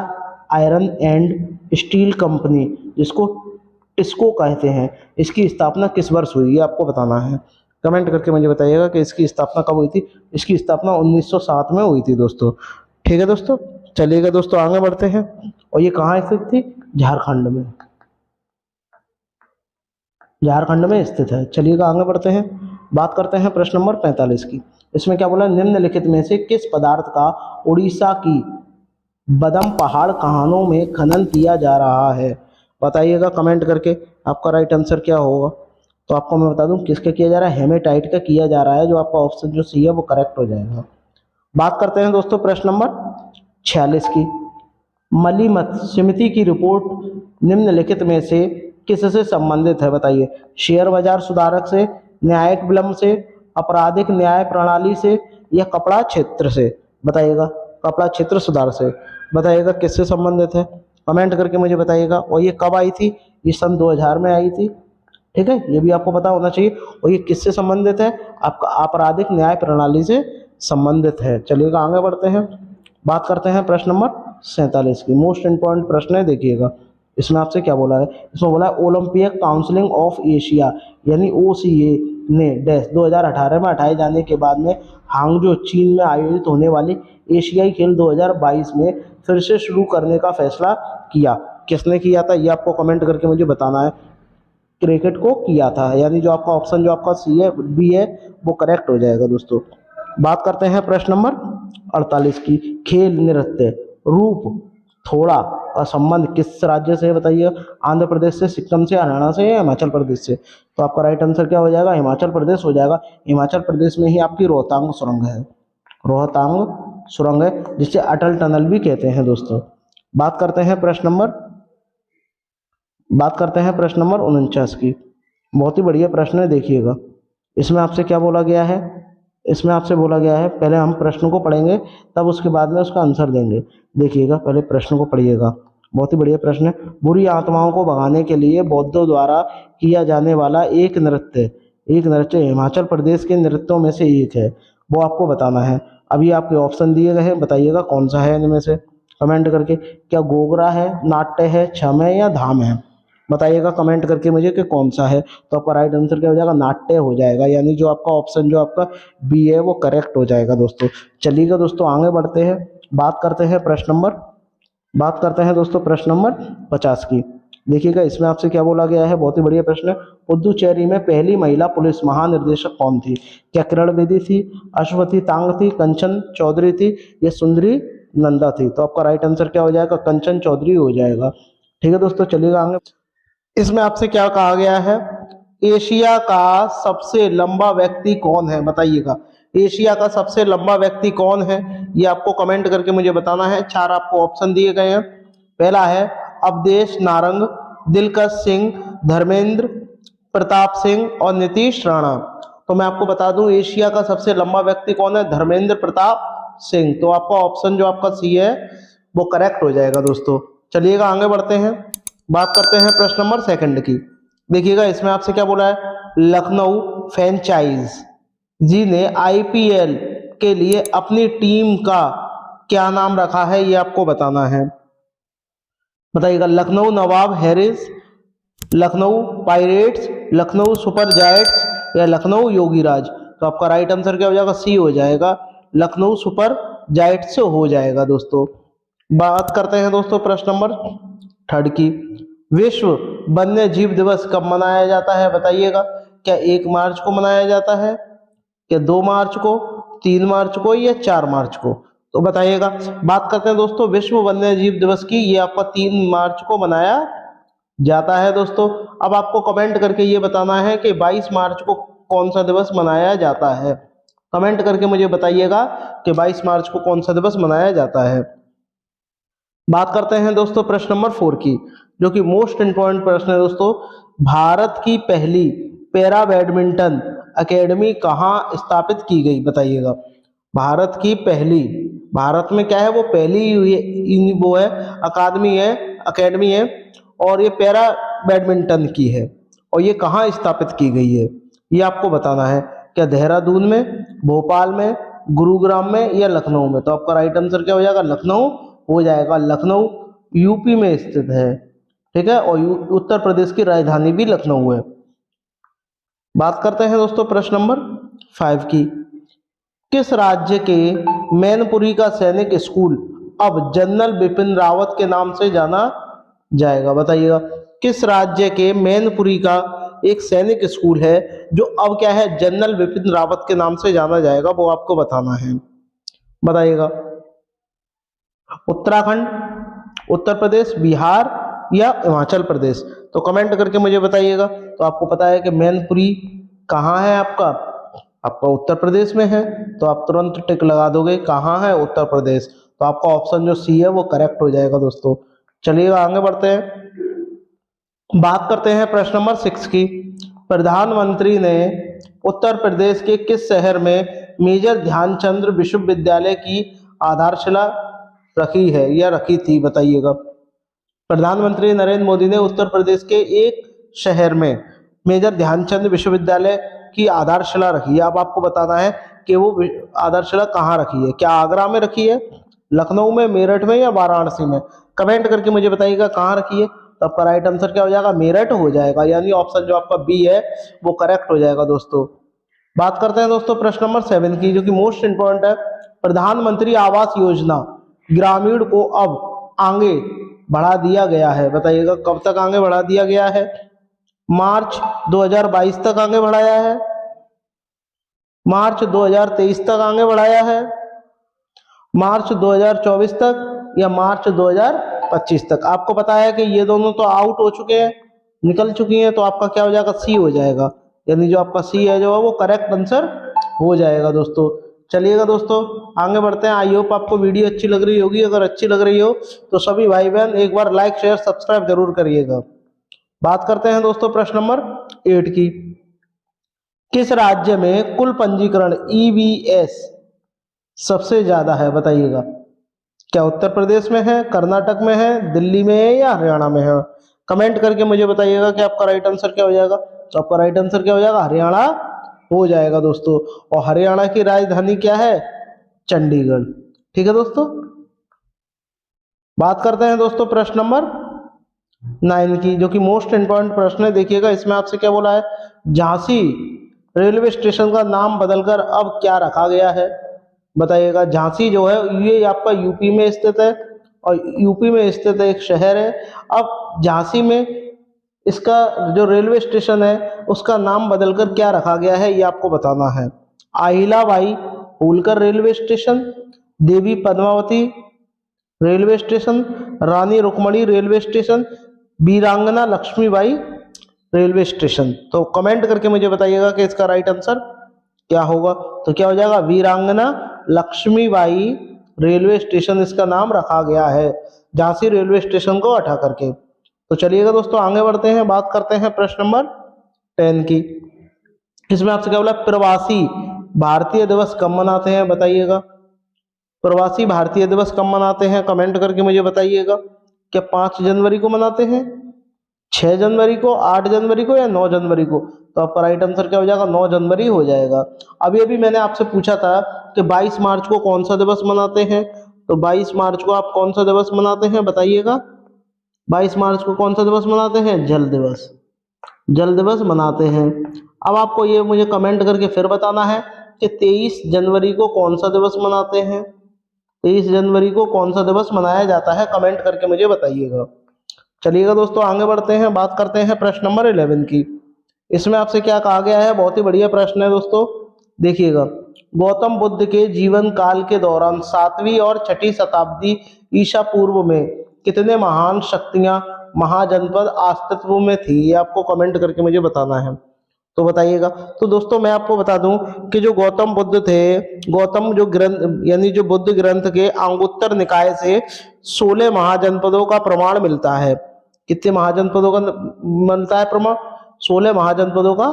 iron and steel company, जिसको टिस्को कहते हैं, इसकी स्थापना किस वर्ष हुई, ये आपको बताना है। कमेंट करके मुझे बताइएगा कि इसकी स्थापना कब हुई थी। इसकी स्थापना 1907 में हुई थी दोस्तों। ठीक है दोस्तों, चलिएगा दोस्तों आगे बढ़ते हैं। और ये कहाँ स्थित थी, झारखंड में, झारखंड में स्थित है। चलिएगा आगे बढ़ते हैं, बात करते हैं प्रश्न नंबर 45 की। इसमें क्या बोला, निम्नलिखित में से किस पदार्थ का उड़ीसा की बदम पहाड़ कहानों में खनन किया जा रहा है? बताइएगा कमेंट करके आपका राइट आंसर क्या होगा। तो आपको मैं बता दूं किसका किया जा रहा है, हेमेटाइट का किया जा रहा है, जो आपका ऑप्शन जो सी है वो करेक्ट हो जाएगा। बात करते हैं दोस्तों प्रश्न नंबर 46 की। मलीमत समिति की रिपोर्ट निम्नलिखित में से किससे संबंधित है? बताइए, शेयर बाजार सुधारक से, न्यायिक विलंब से, आपराधिक न्याय प्रणाली से, या कपड़ा क्षेत्र से? बताइएगा, कपड़ा क्षेत्र सुधार से। बताइएगा किससे संबंधित है, कमेंट करके मुझे बताइएगा। और ये कब आई थी? ये सन 2000 में आई थी, ठीक है, ये भी आपको पता होना चाहिए। और ये किससे संबंधित है? आपका आपराधिक न्याय प्रणाली से संबंधित है। चलिएगा आगे बढ़ते हैं, बात करते हैं प्रश्न नंबर 47 की। मोस्ट इंपॉर्टेंट प्रश्न है, देखिएगा इसमें आपसे क्या बोला है। इसमें बोला है ओलंपिक काउंसिल ऑफ एशिया यानी OCA ने 2018 में हटाए जाने के बाद में हांगजो चीन में आयोजित होने वाली एशियाई खेल 2022 में फिर से शुरू करने का फैसला किया। किसने किया था, ये आपको कमेंट करके मुझे बताना है। क्रिकेट को किया था, यानी जो आपका ऑप्शन जो आपका सी है बी है वो करेक्ट हो जाएगा दोस्तों। बात करते हैं प्रश्न नंबर 48 की। खेल नृत्य रूप थोड़ा का संबंध किस राज्य से है? बताइए, आंध्र प्रदेश से, सिक्किम से, हरियाणा से, या हिमाचल प्रदेश से? तो आपका राइट आंसर क्या हो जाएगा, हिमाचल प्रदेश हो जाएगा। हिमाचल प्रदेश में ही आपकी रोहतांग सुरंग है, रोहतांग सुरंग है, जिसे अटल टनल भी कहते हैं दोस्तों। बात करते हैं प्रश्न नंबर 49 की। बहुत ही बढ़िया प्रश्न है, देखिएगा इसमें आपसे क्या बोला गया है। इसमें आपसे बोला गया है, पहले हम प्रश्न को पढ़ेंगे तब उसके बाद में उसका आंसर देंगे। देखिएगा पहले प्रश्न को पढ़िएगा, बहुत ही बढ़िया प्रश्न है। बुरी आत्माओं को भगाने के लिए बौद्धों द्वारा किया जाने वाला एक नृत्य हिमाचल प्रदेश के नृत्यों में से एक है, वो आपको बताना है। अभी आपके ऑप्शन दिए गए हैं, बताइएगा कौन सा है इनमें से, कमेंट करके। क्या गोगरा है, नाट्य है, छम है, या धाम है? बताइएगा कमेंट करके मुझे कि कौन सा है। तो आपका राइट आंसर क्या हो जाएगा, नाट्य हो जाएगा, यानी जो आपका ऑप्शन जो आपका बी है वो करेक्ट हो जाएगा दोस्तों। चलिएगा दोस्तों आगे बढ़ते हैं, बात करते हैं दोस्तों प्रश्न नंबर 50 की। देखिएगा इसमें आपसे क्या बोला गया है, बहुत ही बढ़िया प्रश्न है। पुदुचेरी में पहली महिला पुलिस महानिर्देशक कौन थी? क्या किरण बेदी थी, अश्वथी तांग थी, कंचन चौधरी थी, या सुंदरी नंदा थी? तो आपका राइट आंसर क्या हो जाएगा, कंचन चौधरी हो जाएगा। ठीक है दोस्तों, चलिएगा आगे। इसमें आपसे क्या कहा गया है, एशिया का सबसे लंबा व्यक्ति कौन है? बताइएगा, एशिया का सबसे लंबा व्यक्ति कौन है, ये आपको कमेंट करके मुझे बताना है। 4 आपको ऑप्शन दिए गए हैं। पहला है अवधेश नारंग, दिलकश सिंह, धर्मेंद्र प्रताप सिंह, और नीतीश राणा। तो मैं आपको बता दूं एशिया का सबसे लंबा व्यक्ति कौन है, धर्मेंद्र प्रताप सिंह। तो आपका ऑप्शन जो आपका सी है वो करेक्ट हो जाएगा दोस्तों। चलिएगा आगे बढ़ते हैं, बात करते हैं प्रश्न नंबर 2 की। देखिएगा इसमें आपसे क्या बोला है, लखनऊ फ्रेंचाइज जी ने IPL के लिए अपनी टीम का क्या नाम रखा है, ये आपको बताना है। बताइएगा, Lucknow Nawab Harris, Lucknow pirates, Lucknow super giants, या लखनऊ योगीराज? तो आपका राइट आंसर क्या हो जाएगा, सी हो जाएगा, लखनऊ सुपर जायंट्स हो जाएगा दोस्तों। बात करते हैं दोस्तों प्रश्न नंबर 3 की। विश्व वन्य जीव दिवस कब मनाया जाता है? बताइएगा, क्या 1 मार्च को मनाया जाता है, क्या 2 मार्च को, 3 मार्च को, या 4 मार्च को? तो बताइएगा। बात करते हैं दोस्तों विश्व वन्य जीव दिवस की, ये आपका 3 मार्च को मनाया जाता है दोस्तों। अब आपको कमेंट करके ये बताना है कि 22 मार्च को कौन सा दिवस मनाया जाता है। कमेंट करके मुझे बताइएगा कि 22 मार्च को कौन सा दिवस मनाया जाता है। बात करते हैं दोस्तों प्रश्न नंबर 4 की, जो कि मोस्ट इंपॉर्टेंट प्रश्न है दोस्तों। भारत की पहली पैरा बैडमिंटन अकेडमी कहाँ स्थापित की गई? बताइएगा, भारत की पहली, भारत में क्या है वो पहली वो है अकादमी है, और ये पैरा बैडमिंटन की है, और ये कहाँ स्थापित की गई है ये आपको बताना है। क्या देहरादून में, भोपाल में, गुरुग्राम में, या लखनऊ में? तो आपका राइट आंसर क्या हो जाएगा, लखनऊ हो जाएगा। लखनऊ यूपी में स्थित है, ठीक है, और उत्तर प्रदेश की राजधानी भी लखनऊ है। बात करते हैं दोस्तों प्रश्न नंबर 5 की। किस राज्य के मैनपुरी का सैनिक स्कूल अब जनरल बिपिन रावत के नाम से जाना जाएगा? बताइएगा। किस राज्य के मैनपुरी का एक सैनिक स्कूल है जो अब क्या है, जनरल विपिन रावत के नाम से जाना जाएगा, वो आपको बताना है। बताइएगा। उत्तराखंड, उत्तर प्रदेश, बिहार या हिमाचल प्रदेश? तो कमेंट करके मुझे बताइएगा। तो आपको पता है कि मैनपुरी कहाँ है आपका? आपका उत्तर प्रदेश में है, तो आप तुरंत टिक लगा दोगे, कहाँ है? उत्तर प्रदेश। तो आपका ऑप्शन जो सी है वो करेक्ट हो जाएगा दोस्तों। चलिएगा आगे बढ़ते हैं। बात करते हैं प्रश्न नंबर 6 की। प्रधानमंत्री ने उत्तर प्रदेश के किस शहर में मेजर ध्यानचंद विश्वविद्यालय की आधारशिला रखी है या रखी थी? बताइएगा। प्रधानमंत्री नरेंद्र मोदी ने उत्तर प्रदेश के एक शहर में मेजर ध्यानचंद विश्वविद्यालय की आधारशिला रखी है। अब आपको बताना है कि वो आधारशिला कहाँ रखी है। क्या आगरा में रखी है, लखनऊ में, मेरठ में या वाराणसी में? कमेंट करके मुझे बताइएगा कहाँ रखी है। तो आपका राइट आंसर क्या हो जाएगा? मेरठ हो जाएगा, यानी ऑप्शन जो आपका बी है वो करेक्ट हो जाएगा दोस्तों। बात करते हैं दोस्तों प्रश्न नंबर 7 की, जो कि मोस्ट इंपॉर्टेंट है। प्रधानमंत्री आवास योजना ग्रामीण को अब आगे बढ़ा दिया गया है। बताइएगा कब तक आगे बढ़ा दिया गया है? मार्च 2022 तक आगे बढ़ाया है, मार्च 2023 तक आगे बढ़ाया है, मार्च 2024 तक या मार्च 2025 तक? आपको पता है कि ये दोनों तो आउट हो चुके हैं, निकल चुकी हैं, तो आपका क्या हो जाएगा? सी हो जाएगा, यानी जो आपका सी है जो है वो करेक्ट आंसर हो जाएगा दोस्तों। चलिएगा दोस्तों आगे बढ़ते हैं। आई होप आपको वीडियो अच्छी लग रही होगी। अगर अच्छी लग रही हो तो सभी भाई बहन एक बार लाइक शेयर सब्सक्राइब जरूर करिएगा। बात करते हैं दोस्तों प्रश्न नंबर 8 की। किस राज्य में कुल पंजीकरण ईवीएस सबसे ज्यादा है? बताइएगा। क्या उत्तर प्रदेश में है, कर्नाटक में है, दिल्ली में है या हरियाणा में है? कमेंट करके मुझे बताइएगा कि आपका राइट आंसर क्या हो जाएगा। तो आपका राइट आंसर क्या हो जाएगा? हरियाणा हो जाएगा दोस्तों। और हरियाणा की राजधानी क्या है? चंडीगढ़। ठीक है दोस्तों। बात करते हैं दोस्तों प्रश्न नंबर 9 की, जो कि मोस्ट इंपॉर्टेंट प्रश्न है। देखिएगा इसमें आपसे क्या बोला है, झांसी रेलवे स्टेशन का नाम बदलकर अब क्या रखा गया है? बताइएगा। झांसी जो है ये आपका यूपी में स्थित है, और यूपी में स्थित एक शहर है। अब झांसी में इसका जो रेलवे स्टेशन है उसका नाम बदलकर क्या रखा गया है, ये आपको बताना है। अहिल्याबाई होलकर रेलवे स्टेशन, देवी पद्मावती रेलवे स्टेशन, रानी रुक्मणी रेलवे स्टेशन, वीरांगना लक्ष्मीबाई रेलवे स्टेशन? तो कमेंट करके मुझे बताइएगा कि इसका राइट आंसर क्या होगा। तो क्या हो जाएगा? वीरांगना लक्ष्मीबाई रेलवे स्टेशन इसका नाम रखा गया है, झांसी रेलवे स्टेशन को हटा करके। तो चलिएगा दोस्तों आगे बढ़ते हैं। बात करते हैं प्रश्न नंबर 10 की। इसमें आपसे क्या बोला, प्रवासी भारतीय दिवस कब मनाते हैं? बताइएगा। प्रवासी भारतीय दिवस कब मनाते हैं? कमेंट करके मुझे बताइएगा। क्या 5 जनवरी को मनाते हैं, 6 जनवरी को, 8 जनवरी को या 9 जनवरी को? तो आपका राइट आंसर क्या हो जाएगा? 9 जनवरी हो जाएगा। अभी मैंने आपसे पूछा था कि 22 मार्च को कौन सा दिवस मनाते हैं। तो 22 मार्च को आप कौन सा दिवस मनाते हैं? बताइएगा। 22 मार्च को कौन सा दिवस मनाते हैं? जल दिवस, जल दिवस मनाते हैं। अब आपको ये मुझे कमेंट करके फिर बताना है कि 23 जनवरी को कौन सा दिवस मनाते हैं। 23 जनवरी को कौन सा दिवस मनाया जाता है? कमेंट करके मुझे बताइएगा। चलिएगा दोस्तों आगे बढ़ते हैं। बात करते हैं प्रश्न नंबर 11 की। इसमें आपसे क्या कहा गया है, बहुत ही बढ़िया प्रश्न है दोस्तों। देखिएगा। गौतम बुद्ध के जीवन काल के दौरान 7वीं और 6ठी शताब्दी ईसा पूर्व में कितने महान शक्तियां महाजनपद अस्तित्व में थी? ये आपको कमेंट करके मुझे बताना है। तो बताइएगा। तो दोस्तों मैं आपको बता दूं कि जो गौतम बुद्ध थे, गौतम जो ग्रंथ यानी जो बुद्ध ग्रंथ के अंगुत्तर निकाय से 16 महाजनपदों का प्रमाण मिलता है। कितने महाजनपदों का मिलता है प्रमाण? 16 महाजनपदों का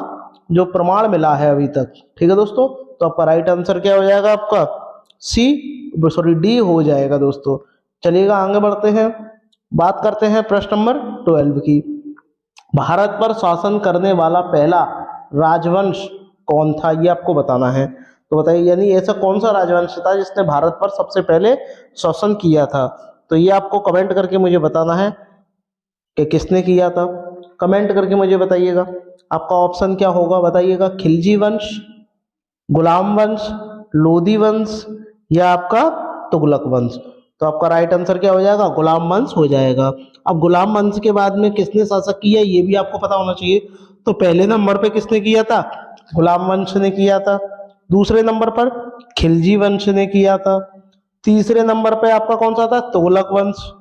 जो प्रमाण मिला है अभी तक। ठीक है दोस्तों। तो आपका राइट आंसर क्या हो जाएगा? आपका डी हो जाएगा दोस्तों। चलिएगा आगे बढ़ते हैं। बात करते हैं प्रश्न नंबर 12 की। भारत पर शासन करने वाला पहला राजवंश कौन था? ये आपको बताना है। तो बताइए, यानी ऐसा कौन सा राजवंश था जिसने भारत पर सबसे पहले शासन किया था? तो ये आपको कमेंट करके मुझे बताना है कि किसने किया था। कमेंट करके मुझे बताइएगा। आपका ऑप्शन क्या होगा? बताइएगा। खिलजी वंश, गुलाम वंश, लोधी वंश या आपका तुगलक वंश? तो आपका राइट आंसर क्या हो जाएगा, गुलाम वंश हो जाएगा। अब गुलाम वंश के बाद में किसने शासक किया ये भी आपको पता होना चाहिए। तो पहले नंबर पे किसने किया था, गुलाम वंश ने किया था। दूसरे नंबर पर खिलजी वंश ने किया था। तीसरे नंबर पे आपका कौन सा था, तुगलक वंश।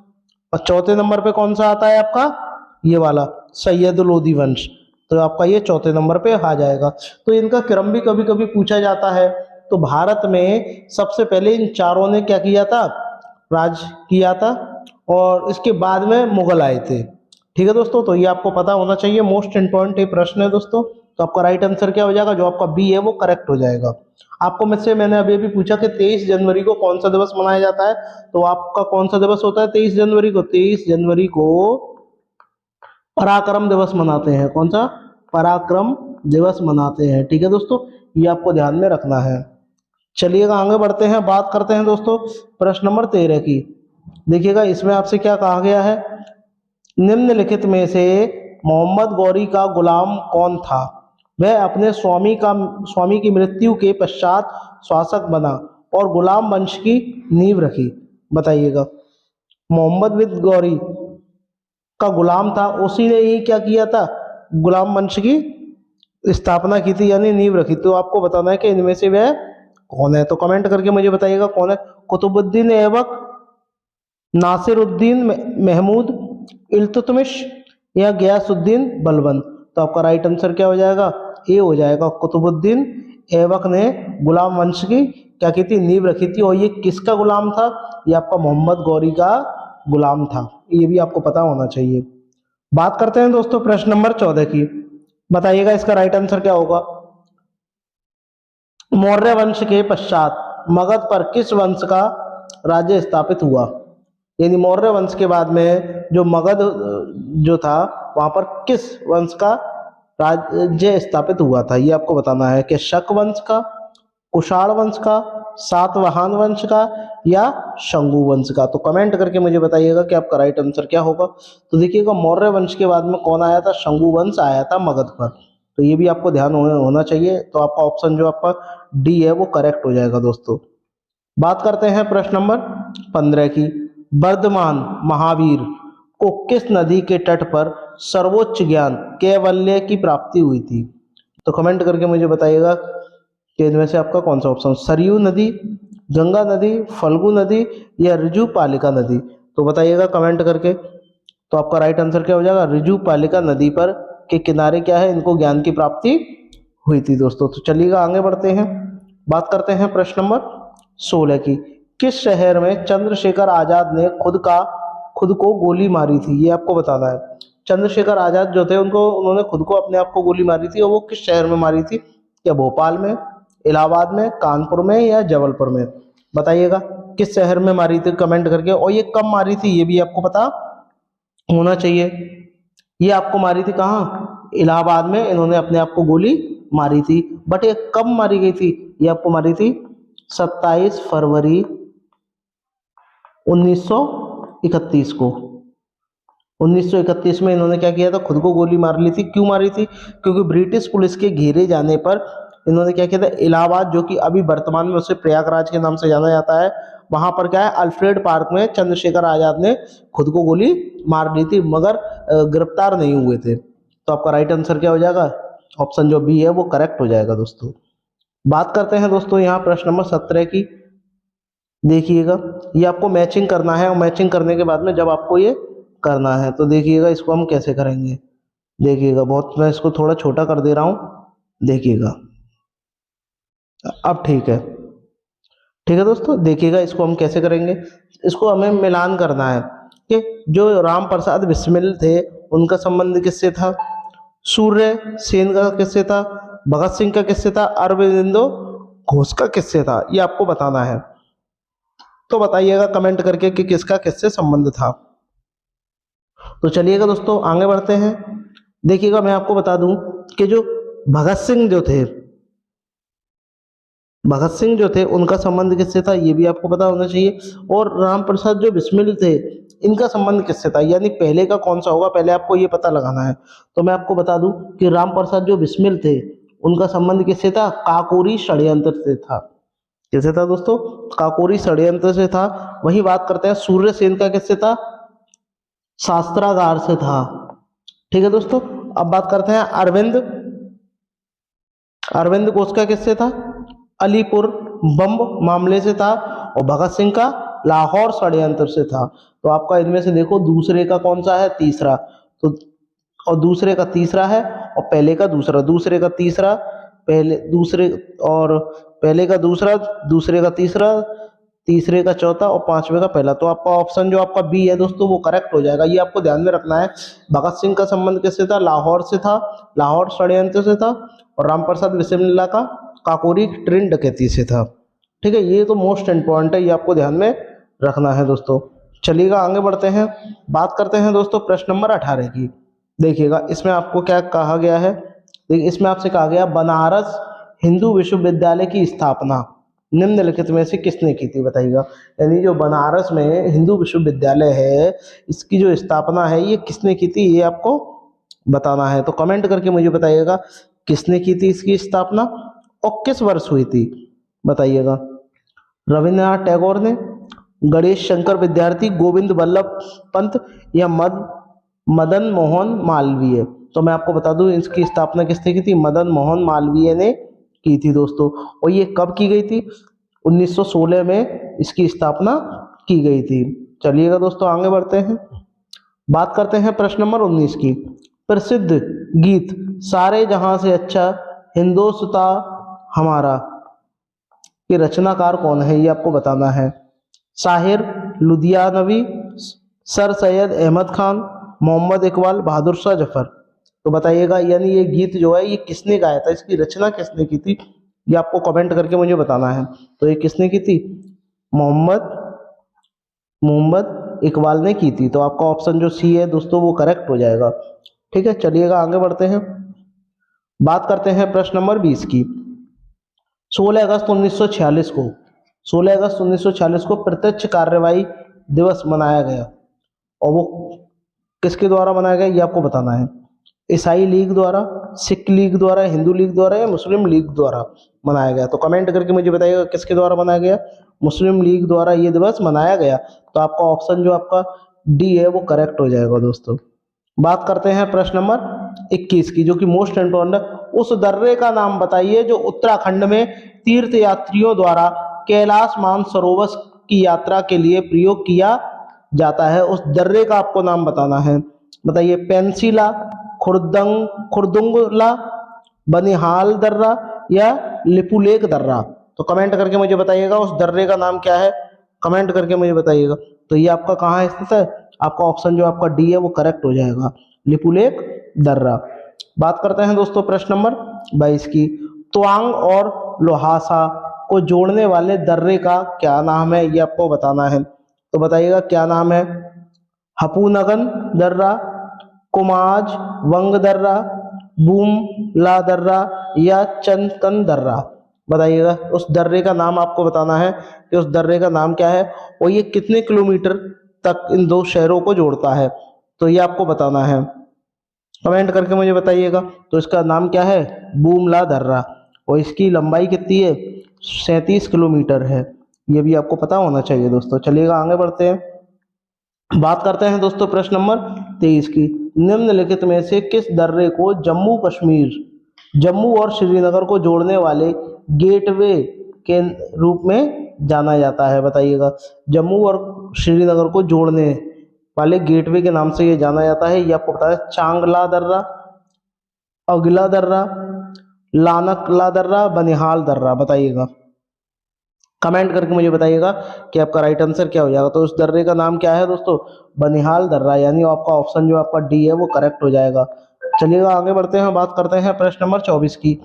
और चौथे नंबर पे कौन सा आता है आपका, ये वाला सैयद लोदी वंश। तो आपका ये चौथे नंबर पे आ जाएगा। तो इनका क्रम भी कभी कभी पूछा जाता है। तो भारत में सबसे पहले इन चारों ने क्या किया था, राज किया था, और इसके बाद में मुगल आए थे। ठीक है दोस्तों, तो ये आपको पता होना चाहिए, मोस्ट इंपॉर्टेंट ये प्रश्न है दोस्तों। तो आपका राइट आंसर क्या हो जाएगा, जो आपका बी है वो करेक्ट हो जाएगा। आपको मुझसे मैंने अभी अभी पूछा कि 23 जनवरी को कौन सा दिवस मनाया जाता है, तो आपका कौन सा दिवस होता है 23 जनवरी को, 23 जनवरी को पराक्रम दिवस मनाते हैं। कौन सा, पराक्रम दिवस मनाते हैं। ठीक है दोस्तों, ये आपको ध्यान में रखना है। चलिएगा आगे बढ़ते हैं, बात करते हैं दोस्तों प्रश्न नंबर 13 की। देखिएगा इसमें आपसे क्या कहा गया है, निम्नलिखित में से मोहम्मद गौरी का गुलाम कौन था, वह अपने स्वामी की मृत्यु के पश्चात शासक बना और गुलाम वंश की नींव रखी। बताइएगा, मोहम्मद बिन गौरी का गुलाम था, उसी ने ही क्या किया था, गुलाम वंश की स्थापना की थी, यानी नींव रखी। तो आपको बताना है कि इनमें से वह कौन है। तो कमेंट करके मुझे बताइएगा कौन है, कुतुबुद्दीन ऐबक, नासिरुद्दीन महमूद, इल्तुतमिश या गयासुद्दीन बलबन। तो आपका राइट आंसर क्या हो जाएगा, ए हो जाएगा। कुतुबुद्दीन ऐबक ने गुलाम वंश की क्या की थी, नींव रखी थी। और ये किसका गुलाम था, ये आपका मोहम्मद गौरी का गुलाम था। ये भी आपको पता होना चाहिए। बात करते हैं दोस्तों प्रश्न नंबर 14 की। बताइएगा इसका राइट आंसर क्या होगा। मौर्य वंश के पश्चात मगध पर किस वंश का राज्य स्थापित हुआ, यानी मौर्य वंश के बाद में जो मगध जो था वहां पर किस वंश का राज्य स्थापित हुआ था, ये आपको बताना है कि शक वंश का, कुषाण वंश का, सातवाहन वंश का या शंगु वंश का। तो कमेंट करके मुझे बताइएगा कि आपका राइट आंसर क्या होगा। तो देखिएगा मौर्य वंश के बाद में कौन आया था, शंगु वंश आया था मगध पर। तो ये भी आपको ध्यान होना चाहिए। तो आपका ऑप्शन जो आपका डी है वो करेक्ट हो जाएगा दोस्तों। बात करते हैं प्रश्न नंबर 15 की। वर्धमान महावीर को किस नदी के तट पर सर्वोच्च ज्ञान कैवल्य की प्राप्ति हुई थी। तो कमेंट करके मुझे बताइएगा कि इनमें से आपका कौन सा ऑप्शन, सरयू नदी, गंगा नदी, फल्गु नदी या ऋजु पालिका नदी। तो बताइएगा कमेंट करके। तो आपका राइट आंसर क्या हो जाएगा, ऋजु पालिका नदी पर के किनारे क्या है, इनको ज्ञान की प्राप्ति हुई थी दोस्तों। तो चलिएगा आगे बढ़ते हैं, बात करते हैं प्रश्न नंबर 16 की। किस शहर में चंद्रशेखर आजाद ने खुद को गोली मारी थी, ये आपको बताना है। चंद्रशेखर आजाद जो थे उन्होंने खुद को अपने आप को गोली मारी थी, और वो किस शहर में मारी थी, क्या भोपाल में, इलाहाबाद में, कानपुर में या जबलपुर में। बताइएगा किस शहर में मारी थी कमेंट करके, और ये कब मारी थी ये भी आपको पता होना चाहिए। ये आपको मारी थी कहाँ, इलाहाबाद में इन्होंने अपने आप को गोली मारी थी। बट ये कब मारी गई थी, ये आपको मारी थी 27 फरवरी 1931 को। 1931 में इन्होंने क्या किया था, खुद को गोली मार ली थी। क्यों मारी थी, क्योंकि ब्रिटिश पुलिस के घेरे जाने पर इन्होंने क्या किया था, इलाहाबाद जो कि अभी वर्तमान में उसे प्रयागराज के नाम से जाना जाता है, वहां पर क्या है, अल्फ्रेड पार्क में चंद्रशेखर आजाद ने खुद को गोली मार ली थी, मगर गिरफ्तार नहीं हुए थे। तो आपका राइट आंसर क्या हो जाएगा, ऑप्शन जो बी है वो करेक्ट हो जाएगा दोस्तों। बात करते हैं दोस्तों यहाँ प्रश्न नंबर 17 की। देखिएगा ये आपको मैचिंग करना है, और मैचिंग करने के बाद में जब आपको ये करना है, तो देखिएगा इसको हम कैसे करेंगे। देखिएगा बहुत, मैं इसको थोड़ा छोटा कर दे रहा हूँ, देखिएगा अब ठीक है दोस्तों। देखिएगा इसको हम कैसे करेंगे, इसको हमें मिलान करना है कि जो राम प्रसाद बिस्मिल थे उनका संबंध किससे था, सूर्य सेन का किससे था, भगत सिंह का किससे था, अरविंदो घोष का किससे था, ये आपको बताना है। तो बताइएगा कमेंट करके कि किसका किससे संबंध था। तो चलिएगा दोस्तों आगे बढ़ते हैं। देखिएगा मैं आपको बता दूं कि जो भगत सिंह जो थे उनका संबंध किससे था, ये भी आपको पता होना चाहिए। और राम प्रसाद जो बिस्मिल थे इनका संबंध किससे था, यानी पहले का कौन सा होगा, पहले आपको ये पता लगाना है। तो मैं आपको बता दूं कि राम प्रसाद जो बिस्मिल थे उनका संबंध किससे था, काकोरी षड्यंत्र से था। कैसे था दोस्तों? काकोरी षड्यंत्र से था। वही बात करते हैं सूर्यसेन का किससे था? शास्त्रागार से था। ठीक है दोस्तों। अब बात करते हैं अरविंद। अरविंद घोष का किससे था? अलीपुर बम मामले से था। और भगत सिंह का लाहौर षड्यंत्र से था। तो आपका इनमें से देखो दूसरे का कौन सा है? तीसरा। तो और दूसरे का तीसरा है और पहले का दूसरा, दूसरे का तीसरा, पहले दूसरे और पहले का दूसरा, दूसरे का तीसरा, तीसरे का चौथा और पांचवे का पहला। तो आपका ऑप्शन जो आपका बी है दोस्तों वो करेक्ट हो जाएगा। ये आपको ध्यान में रखना है। भगत सिंह का संबंध किससे था? लाहौर से था, लाहौर षड्यंत्र से था। और रामप्रसाद बिस्मिल्ला का काकोरी ट्रेन डकैती से था। ठीक है, ये तो मोस्ट इंपॉर्टेंट है, ये आपको ध्यान में रखना है दोस्तों। चलिएगा आगे बढ़ते हैं। बात करते हैं दोस्तों प्रश्न नंबर 18 की। देखिएगा इसमें आपको क्या कहा गया है। देखिए इसमें आपसे कहा गया बनारस हिंदू विश्वविद्यालय की स्थापना निम्नलिखित में से किसने की थी? बताइएगा। यानी जो बनारस में हिंदू विश्वविद्यालय है इसकी जो स्थापना है ये किसने की थी, ये आपको बताना है। तो कमेंट करके मुझे बताइएगा किसने की थी इसकी स्थापना और किस वर्ष हुई थी, बताइएगा। रविन्द्रनाथ टैगोर ने, गणेश शंकर विद्यार्थी, गोविंद वल्लभ पंत या मदन मोहन मालवीय। तो मैं आपको बता दूं इसकी स्थापना किसने की थी? मदन मोहन मालवीय ने की थी दोस्तों। और ये कब की गई थी? 1916 में इसकी स्थापना की गई थी। चलिएगा दोस्तों आगे बढ़ते हैं। बात करते हैं प्रश्न नंबर 19 की। प्रसिद्ध गीत सारे जहां से अच्छा हिंदोस्ता हमारा के रचनाकार कौन है, ये आपको बताना है। शाहिर लुधियानवी, सर सैयद अहमद खान, मोहम्मद इकबाल, बहादुर शाह जफर। तो बताइएगा यानी ये गीत जो है ये किसने गाया था, इसकी रचना किसने की थी, ये आपको कमेंट करके मुझे बताना है। तो ये किसने की थी? मोहम्मद इकबाल ने की थी। तो आपका ऑप्शन जो सी है दोस्तों वो करेक्ट हो जाएगा। ठीक है, चलिएगा आगे बढ़ते हैं। बात करते हैं प्रश्न नंबर 20 की। 16 अगस्त 1946 को 16 अगस्त 1946 को प्रत्यक्ष कार्यवाही दिवस मनाया गया। और वो किसके द्वारा मनाया गया ये आपको बताना है। ईसाई लीग द्वारा, सिख लीग द्वारा, हिंदू लीग द्वारा या मुस्लिम लीग द्वारा मनाया गया। तो कमेंट करके मुझे बताइएगा किसके द्वारा मनाया गया। मुस्लिम लीग द्वारा ये दिवस मनाया गया। तो आपका ऑप्शन जो आपका डी है वो करेक्ट हो जाएगा दोस्तों। बात करते हैं प्रश्न नंबर 21 की, जो कि मोस्ट इंपॉर्टेंट है। उस दर्रे का नाम बताइए जो उत्तराखंड में तीर्थ यात्रियों द्वारा कैलाश मानसरोवर की यात्रा के लिए प्रयोग किया जाता है। उस दर्रे का आपको नाम बताना है। बताइए, पेंसिला, खुरदुंगला, बनिहाल दर्रा या लिपुलेक दर्रा। तो कमेंट करके मुझे बताइएगा उस दर्रे का नाम क्या है, कमेंट करके मुझे बताइएगा। तो ये आपका कहाँ स्थित है? आपका ऑप्शन जो आपका डी है वो करेक्ट हो जाएगा, लिपुलेक दर्रा। बात करते हैं दोस्तों प्रश्न नंबर 22 की। तवांग और लोहासा को जोड़ने वाले दर्रे का क्या नाम है, ये आपको बताना है। तो बताइएगा क्या नाम है। हपूनगन दर्रा, कुमाज वंग दर्रा, बूम ला दर्रा या चंदकन दर्रा। बताइएगा उस दर्रे का नाम आपको बताना है कि उस दर्रे का नाम क्या है और ये कितने किलोमीटर तक इन दो शहरों को जोड़ता है। तो ये आपको बताना है, कमेंट करके मुझे बताइएगा। तो इसका नाम क्या है? बूमला दर्रा। और इसकी लंबाई कितनी है? 37 किलोमीटर है। ये भी आपको पता होना चाहिए दोस्तों। चलिएगा आगे बढ़ते हैं। बात करते हैं दोस्तों प्रश्न नंबर 23 की। निम्नलिखित में से किस दर्रे को जम्मू कश्मीर, जम्मू और श्रीनगर को जोड़ने वाले गेटवे के रूप में जाना जाता है? बताइएगा। जम्मू और श्रीनगर को जोड़ने वाले गेटवे के नाम से ये जाना जाता है। ये आपको पता है। चांगला दर्रा, अगला दर्रा, लानकला दर्रा, बनिहाल दर्रा। बताइएगा, कमेंट करके मुझे बताइएगा कि आपका राइट आंसर क्या हो जाएगा। तो उस दर्रे का नाम क्या है दोस्तों? बनिहाल दर्रा। यानी आपका ऑप्शन जो आपका डी है वो करेक्ट हो जाएगा। चलिएगा आगे बढ़ते हैं। बात करते हैं प्रश्न नंबर 24 की।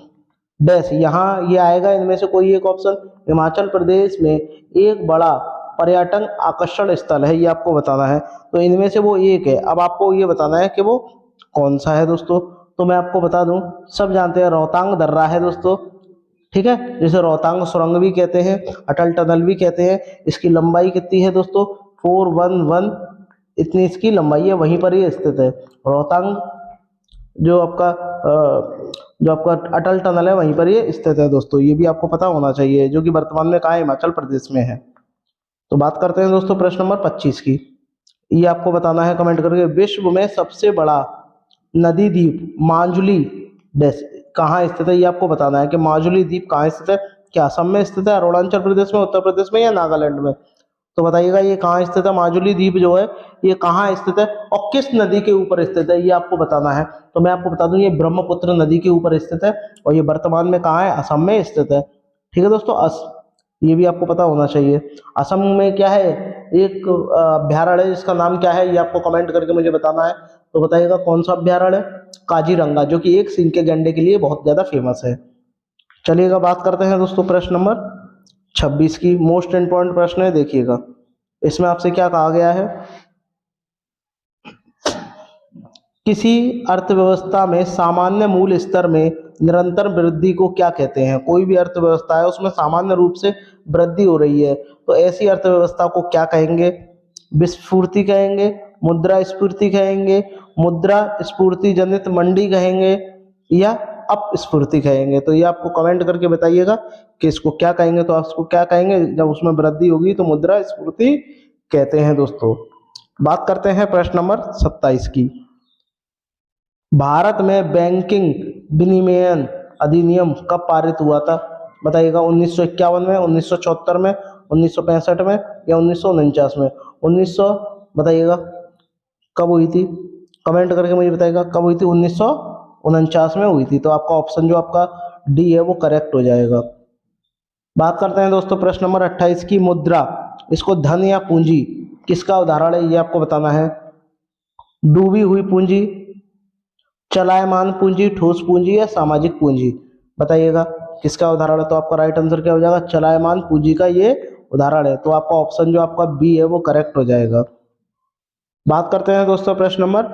डैश, यहाँ ये आएगा इनमें से कोई एक ऑप्शन। हिमाचल प्रदेश में एक बड़ा पर्यटन आकर्षण स्थल है, ये आपको बताना है। तो इनमें से वो एक है। अब आपको ये बताना है कि वो कौन सा है दोस्तों। तो मैं आपको बता दूं, सब जानते हैं रोहतांग दर्रा है दोस्तों। ठीक है, जिसे रोहतांग सुरंग भी कहते हैं, अटल टनल भी कहते हैं। इसकी लंबाई कितनी है दोस्तों? 411 इतनी इसकी लंबाई है। वहीं पर ये स्थित है रोहतांग। जो आपका जो आपका अटल टनल है वहीं पर ये स्थित है दोस्तों, ये भी आपको पता होना चाहिए, जो कि वर्तमान में कहाँ है, हिमाचल प्रदेश में है। तो बात करते हैं दोस्तों प्रश्न नंबर 25 की। ये आपको बताना है कमेंट करके, विश्व में सबसे बड़ा नदी द्वीप माजुली देश कहाँ स्थित है, ये आपको बताना है कि माजुली द्वीप कहाँ स्थित है। क्या असम में स्थित है, अरुणाचल प्रदेश में, उत्तर प्रदेश में, या नागालैंड में? तो बताइएगा ये कहाँ स्थित है, माजुली द्वीप जो है ये कहाँ स्थित है और किस नदी के ऊपर स्थित है, ये आपको बताना है। तो मैं आपको बता दूं ये ब्रह्मपुत्र नदी के ऊपर स्थित है और ये वर्तमान में कहाँ है, असम में स्थित है। ठीक है दोस्तों, ये भी आपको पता होना चाहिए। असम में क्या है, एक अभ्यारण्य है जिसका नाम क्या है, ये आपको कमेंट करके मुझे बताना है। तो बताइएगा कौन सा अभ्यारण्य है, काजीरंगा, जो कि एक सींग के गैंडे के लिए बहुत ज्यादा फेमस है। चलिएगा बात करते हैं दोस्तों प्रश्न नंबर 26 की। मोस्ट इंपॉर्टेंट प्रश्न है, देखिएगा इसमें आपसे क्या कहा गया है। किसी अर्थव्यवस्था में सामान्य मूल्य स्तर में निरंतर वृद्धि को क्या कहते हैं? कोई भी अर्थव्यवस्था है उसमें सामान्य रूप से वृद्धि हो रही है, तो ऐसी अर्थव्यवस्था को क्या कहेंगे? विस्फूर्ति कहेंगे, मुद्रा स्फूर्ति कहेंगे, मुद्रा स्फूर्ति जनित मंदी कहेंगे, या अपस्फूर्ति कहेंगे? तो ये आपको कमेंट करके बताइएगा कि इसको क्या कहेंगे। तो आप इसको क्या कहेंगे, जब उसमें वृद्धि होगी तो मुद्रा स्फूर्ति कहते हैं दोस्तों। बात करते हैं प्रश्न नंबर 27 की। भारत में बैंकिंग विनियमन अधिनियम कब पारित हुआ था? बताइएगा 1951 में, 1974 में, 1965 में, या 1949 में? 1900 बताइएगा कब हुई थी, कमेंट करके मुझे बताइएगा कब हुई थी। 1949 में हुई थी। तो आपका ऑप्शन जो आपका डी है वो करेक्ट हो जाएगा। बात करते हैं दोस्तों प्रश्न नंबर 28 की। मुद्रा, इसको धन या पूंजी किसका उदाहरण है, ये आपको बताना है। डूबी हुई पूंजी, चलायमान पूंजी, ठोस पूंजी, या सामाजिक पूंजी? बताइएगा किसका उदाहरण है। तो आपका राइट आंसर क्या हो जाएगा, चलायमान पूंजी का ये उदाहरण है। तो आपका ऑप्शन जो आपका बी है वो करेक्ट हो जाएगा। बात करते हैं दोस्तों प्रश्न नंबर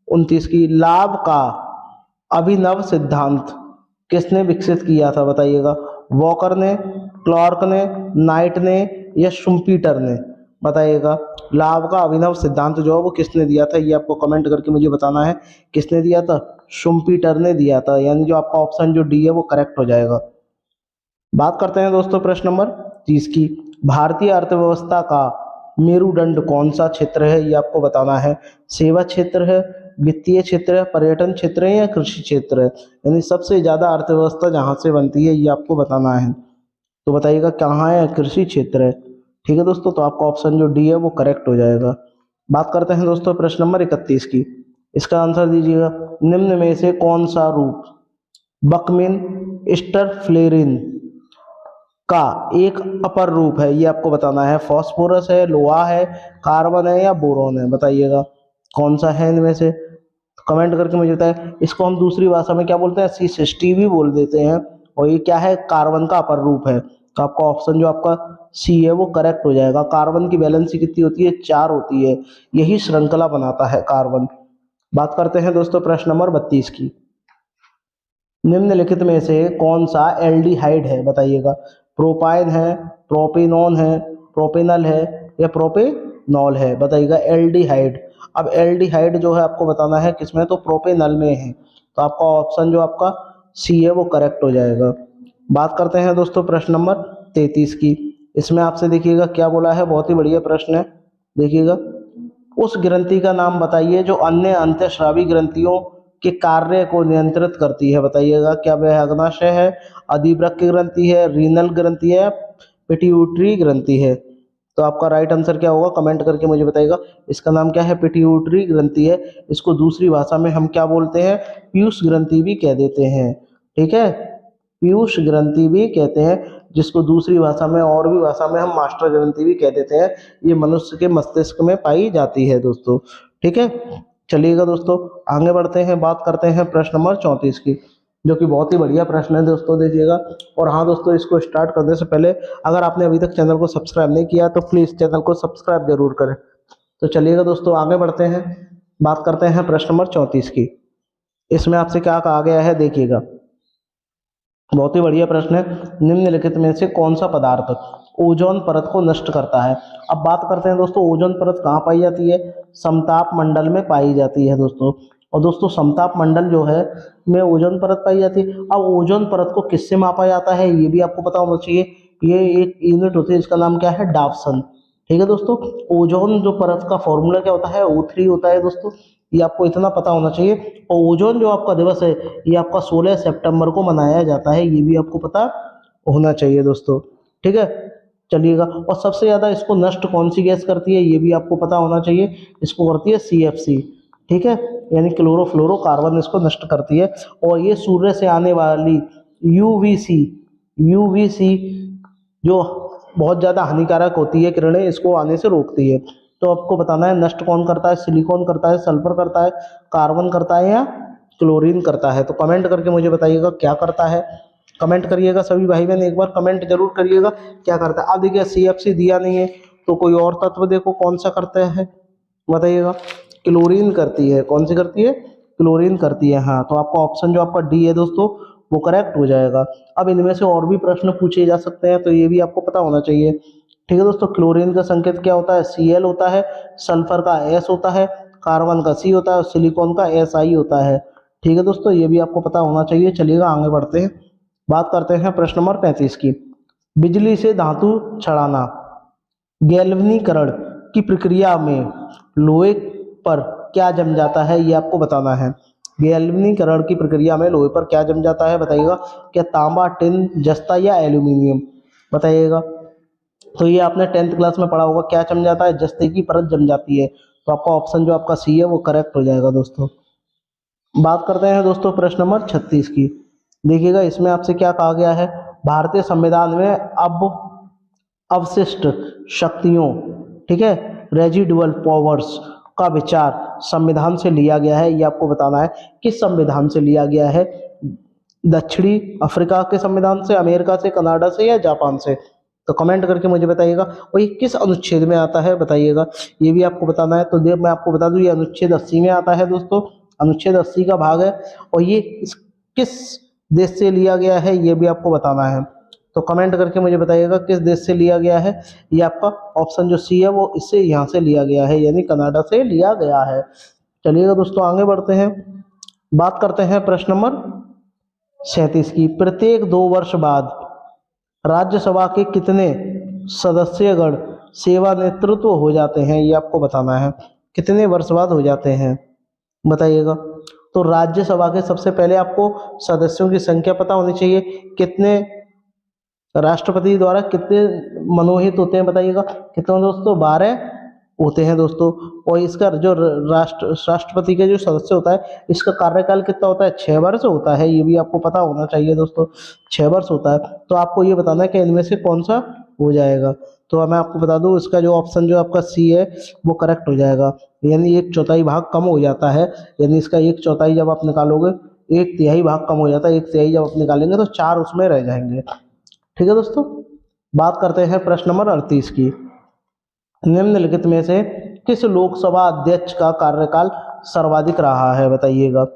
29 की। लाभ का अभिनव सिद्धांत किसने विकसित किया था? बताइएगा वॉकर ने, क्लार्क ने, नाइट ने, या शुम्पीटर ने? बताइएगा लाभ का अभिनव सिद्धांत जो है वो किसने दिया था, ये आपको कमेंट करके मुझे बताना है। किसने दिया था? शुम्पीटर ने दिया था, यानी जो आपका ऑप्शन जो डी है वो करेक्ट हो जाएगा। बात करते हैं दोस्तों प्रश्न नंबर 30 की। भारतीय अर्थव्यवस्था का मेरुदंड कौन सा क्षेत्र है, ये आपको बताना है। सेवा क्षेत्र है, वित्तीय क्षेत्र है, पर्यटन क्षेत्र है, या कृषि क्षेत्र है? यानी सबसे ज्यादा अर्थव्यवस्था जहां से बनती है ये आपको बताना है। तो बताइएगा कहाँ है, कृषि क्षेत्र है। ठीक है दोस्तों, तो आपका ऑप्शन जो डी है वो करेक्ट हो जाएगा। बात करते हैं दोस्तों प्रश्न नंबर 31 की। इसका आंसर दीजिएगा। निम्न में से कौन सा रूप बकमिन स्टरफ्लेरिन का एक अपर रूप है, ये आपको बताना है। फास्फोरस है, लोहा है, कार्बन है, या बोरॉन है? बताइएगा कौन सा है इनमें से, कमेंट करके मुझे बताएं। इसको हम दूसरी भाषा में क्या बोलते हैं, C60 भी बोल देते हैं, और ये क्या है, कार्बन का अपर रूप है। तो आपका ऑप्शन जो आपका सी है वो करेक्ट हो जाएगा। कार्बन की वैलेंसी कितनी होती है, 4 होती है, यही श्रृंखला बनाता है कार्बन। बात करते हैं दोस्तों प्रश्न नंबर 32 की। निम्नलिखित में से कौन सा एल्डिहाइड है? बताइएगा प्रोपाइन है, प्रोपेनॉन है, प्रोपेनल है, या प्रोपेनॉल है? बताइएगा एल्डिहाइड। अब एल्डिहाइड जो है आपको बताना है किसमें, तो प्रोपेनल में है। तो आपका ऑप्शन जो आपका सी है वो करेक्ट हो जाएगा। बात करते हैं दोस्तों प्रश्न नंबर 33 की। इसमें आपसे देखिएगा क्या बोला है, बहुत ही बढ़िया प्रश्न है। देखिएगा उस ग्रंथि का नाम बताइए जो अन्य अंतःस्रावी ग्रंथियों के कार्य को नियंत्रित करती है। बताइएगा क्या वह अग्नाशय है, अधिवृक्क ग्रंथि है, रीनल ग्रंथि है, पिट्यूटरी ग्रंथि है? तो आपका राइट आंसर क्या होगा, कमेंट करके मुझे बताइएगा। इसका नाम क्या है, पिट्यूटरी ग्रंथि है। इसको दूसरी भाषा में हम क्या बोलते हैं, पीयूष ग्रंथि भी कह देते हैं। ठीक है, पीयूष ग्रंथि भी कहते हैं, जिसको दूसरी भाषा में और भी भाषा में हम मास्टर ग्रंथि भी कह देते हैं। ये मनुष्य के मस्तिष्क में पाई जाती है दोस्तों। ठीक है, चलिएगा दोस्तों आगे बढ़ते हैं। बात करते हैं प्रश्न नंबर 34 की, जो कि बहुत ही बढ़िया प्रश्न है दोस्तों। देखिएगा, और हाँ दोस्तों, इसको स्टार्ट करने से पहले अगर आपने अभी तक चैनल को सब्सक्राइब नहीं किया तो प्लीज़ चैनल को सब्सक्राइब जरूर करें। तो चलिएगा दोस्तों आगे बढ़ते हैं। बात करते हैं प्रश्न नंबर 34 की। इसमें आपसे क्या कहा गया है, देखिएगा बहुत ही बढ़िया प्रश्न है। निम्नलिखित में से कौन सा पदार्थ ओजोन परत को नष्ट करता है? अब बात करते हैं दोस्तों, ओजोन परत कहाँ पाई जाती है, समताप मंडल में पाई जाती है दोस्तों। और दोस्तों समताप मंडल जो है में ओजोन परत पाई जाती है। अब ओजोन परत को किससे मापा जाता है ये भी आपको पता होना चाहिए। ये एक यूनिट होती है, इसका नाम क्या है, डाप्सन। ठीक है दोस्तों, ओजोन जो परत का फॉर्मूला क्या होता है, O3 होता है दोस्तों, ये आपको इतना पता होना चाहिए। और ओजोन जो आपका दिवस है ये आपका 16 सितंबर को मनाया जाता है, ये भी आपको पता होना चाहिए दोस्तों। ठीक है, चलिएगा। और सबसे ज़्यादा इसको नष्ट कौन सी गैस करती है ये भी आपको पता होना चाहिए, इसको करती है CFC। ठीक है, यानी क्लोरोफ्लोरोकार्बन इसको नष्ट करती है। और ये सूर्य से आने वाली यूवीसी जो बहुत ज़्यादा हानिकारक होती है किरणें, इसको आने से रोकती है। तो आपको बताना है नष्ट कौन करता है, सिलिकॉन करता है, सल्फर करता है, कार्बन करता है या क्लोरीन करता है। तो कमेंट करके मुझे बताइएगा क्या करता है, कमेंट करिएगा सभी भाई बहन, एक बार कमेंट जरूर करिएगा क्या करता है। अब देखिए CFC दिया नहीं है तो कोई और तत्व देखो कौन सा करता है, बताइएगा। क्लोरीन करती है, कौन सी करती है, क्लोरीन करती है। हाँ, तो आपका ऑप्शन जो आपका डी है दोस्तों वो करेक्ट हो जाएगा। अब इनमें से और भी प्रश्न पूछे जा सकते हैं तो ये भी आपको पता होना चाहिए। ठीक है दोस्तों, क्लोरीन का संकेत क्या होता है, Cl होता है, सल्फर का S होता है, कार्बन का C होता है और सिलिकॉन का Si होता है। ठीक है दोस्तों, ये भी आपको पता होना चाहिए। चलिएगा आगे बढ़ते हैं, बात करते हैं प्रश्न नंबर 35 की। बिजली से धातु छड़ाना, गैल्वनीकरण की प्रक्रिया में लोहे पर क्या जम जाता है ये आपको बताना है। गैल्वनीकरण की प्रक्रिया में लोहे पर क्या जम जाता है बताइएगा। क्या तांबा, टिन, जस्ता या एल्यूमिनियम, बताइएगा। तो ये आपने 10th क्लास में पढ़ा होगा, क्या जम जाता है, जस्ते की परत जम जाती है। तो आपका ऑप्शन जो आपका C है वो करेक्ट हो जाएगा दोस्तों। बात करते हैं दोस्तों प्रश्न नंबर 36 की। देखिएगा इसमें आपसे क्या कहा गया है, भारतीय संविधान में अब अवशिष्ट शक्तियों, ठीक है, रेजिडुअल पावर्स का विचार संविधान से लिया गया है, ये आपको बताना है। किस संविधान से लिया गया है, दक्षिणी अफ्रीका के संविधान से, अमेरिका से, कनाडा से या जापान से। तो कमेंट करके मुझे बताइएगा। और ये किस अनुच्छेद में आता है बताइएगा, ये भी आपको बताना है। तो मैं आपको बता दूं ये अनुच्छेद 80 में आता है दोस्तों, अनुच्छेद 80 का भाग है। और ये किस देश से लिया गया है ये भी आपको बताना है। तो कमेंट करके मुझे बताइएगा किस देश से लिया गया है। ये आपका ऑप्शन जो C है वो इससे यहाँ से लिया गया है, यानी कनाडा से लिया गया है। चलिएगा दोस्तों आगे बढ़ते हैं, बात करते हैं प्रश्न नंबर 37 की। प्रत्येक 2 वर्ष बाद राज्यसभा के कितने सदस्यगण सेवा नेतृत्व हो जाते हैं, ये आपको बताना है। कितने वर्ष बाद हो जाते हैं बताइएगा। तो राज्यसभा के सबसे पहले आपको सदस्यों की संख्या पता होनी चाहिए, कितने राष्ट्रपति द्वारा कितने मनोहित होते हैं बताइएगा। कितने दोस्तों, 12 होते हैं दोस्तों। और इसका जो राष्ट्रपति के जो सदस्य होता है इसका कार्यकाल कितना होता है, 6 वर्ष होता है, ये भी आपको पता होना चाहिए दोस्तों, 6 वर्ष होता है। तो आपको ये बताना है कि इनमें से कौन सा हो जाएगा। तो मैं आपको बता दूं इसका जो ऑप्शन जो आपका C है वो करेक्ट हो जाएगा, यानी 1/4 भाग कम हो जाता है। यानी इसका 1/4 जब आप निकालोगे, 1/3 भाग कम हो जाता है, 1/3 जब आप निकालेंगे तो 4 उसमें रह जाएंगे। ठीक है दोस्तों, बात करते हैं प्रश्न नंबर 38 की। निम्नलिखित में से किस लोकसभा अध्यक्ष का कार्यकाल सर्वाधिक रहा है बताइएगा।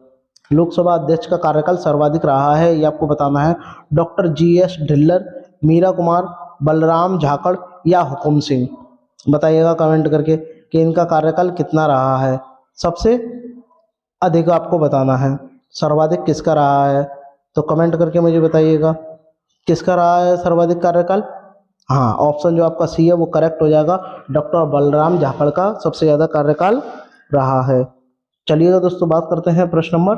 लोकसभा अध्यक्ष का कार्यकाल सर्वाधिक रहा है, ये आपको बताना है। डॉक्टर GS ढिल्लर, मीरा कुमार, बलराम झाकड़ या हुकुम सिंह, बताइएगा कमेंट करके कि इनका कार्यकाल कितना रहा है। सबसे अधिक आपको बताना है, सर्वाधिक किसका रहा है। तो कमेंट करके मुझे बताइएगा किसका रहा है सर्वाधिक कार्यकाल। हाँ, ऑप्शन जो आपका C है वो करेक्ट हो जाएगा, डॉक्टर बलराम झाकड़ का सबसे ज़्यादा कार्यकाल रहा है। चलिएगा दोस्तों बात करते हैं प्रश्न नंबर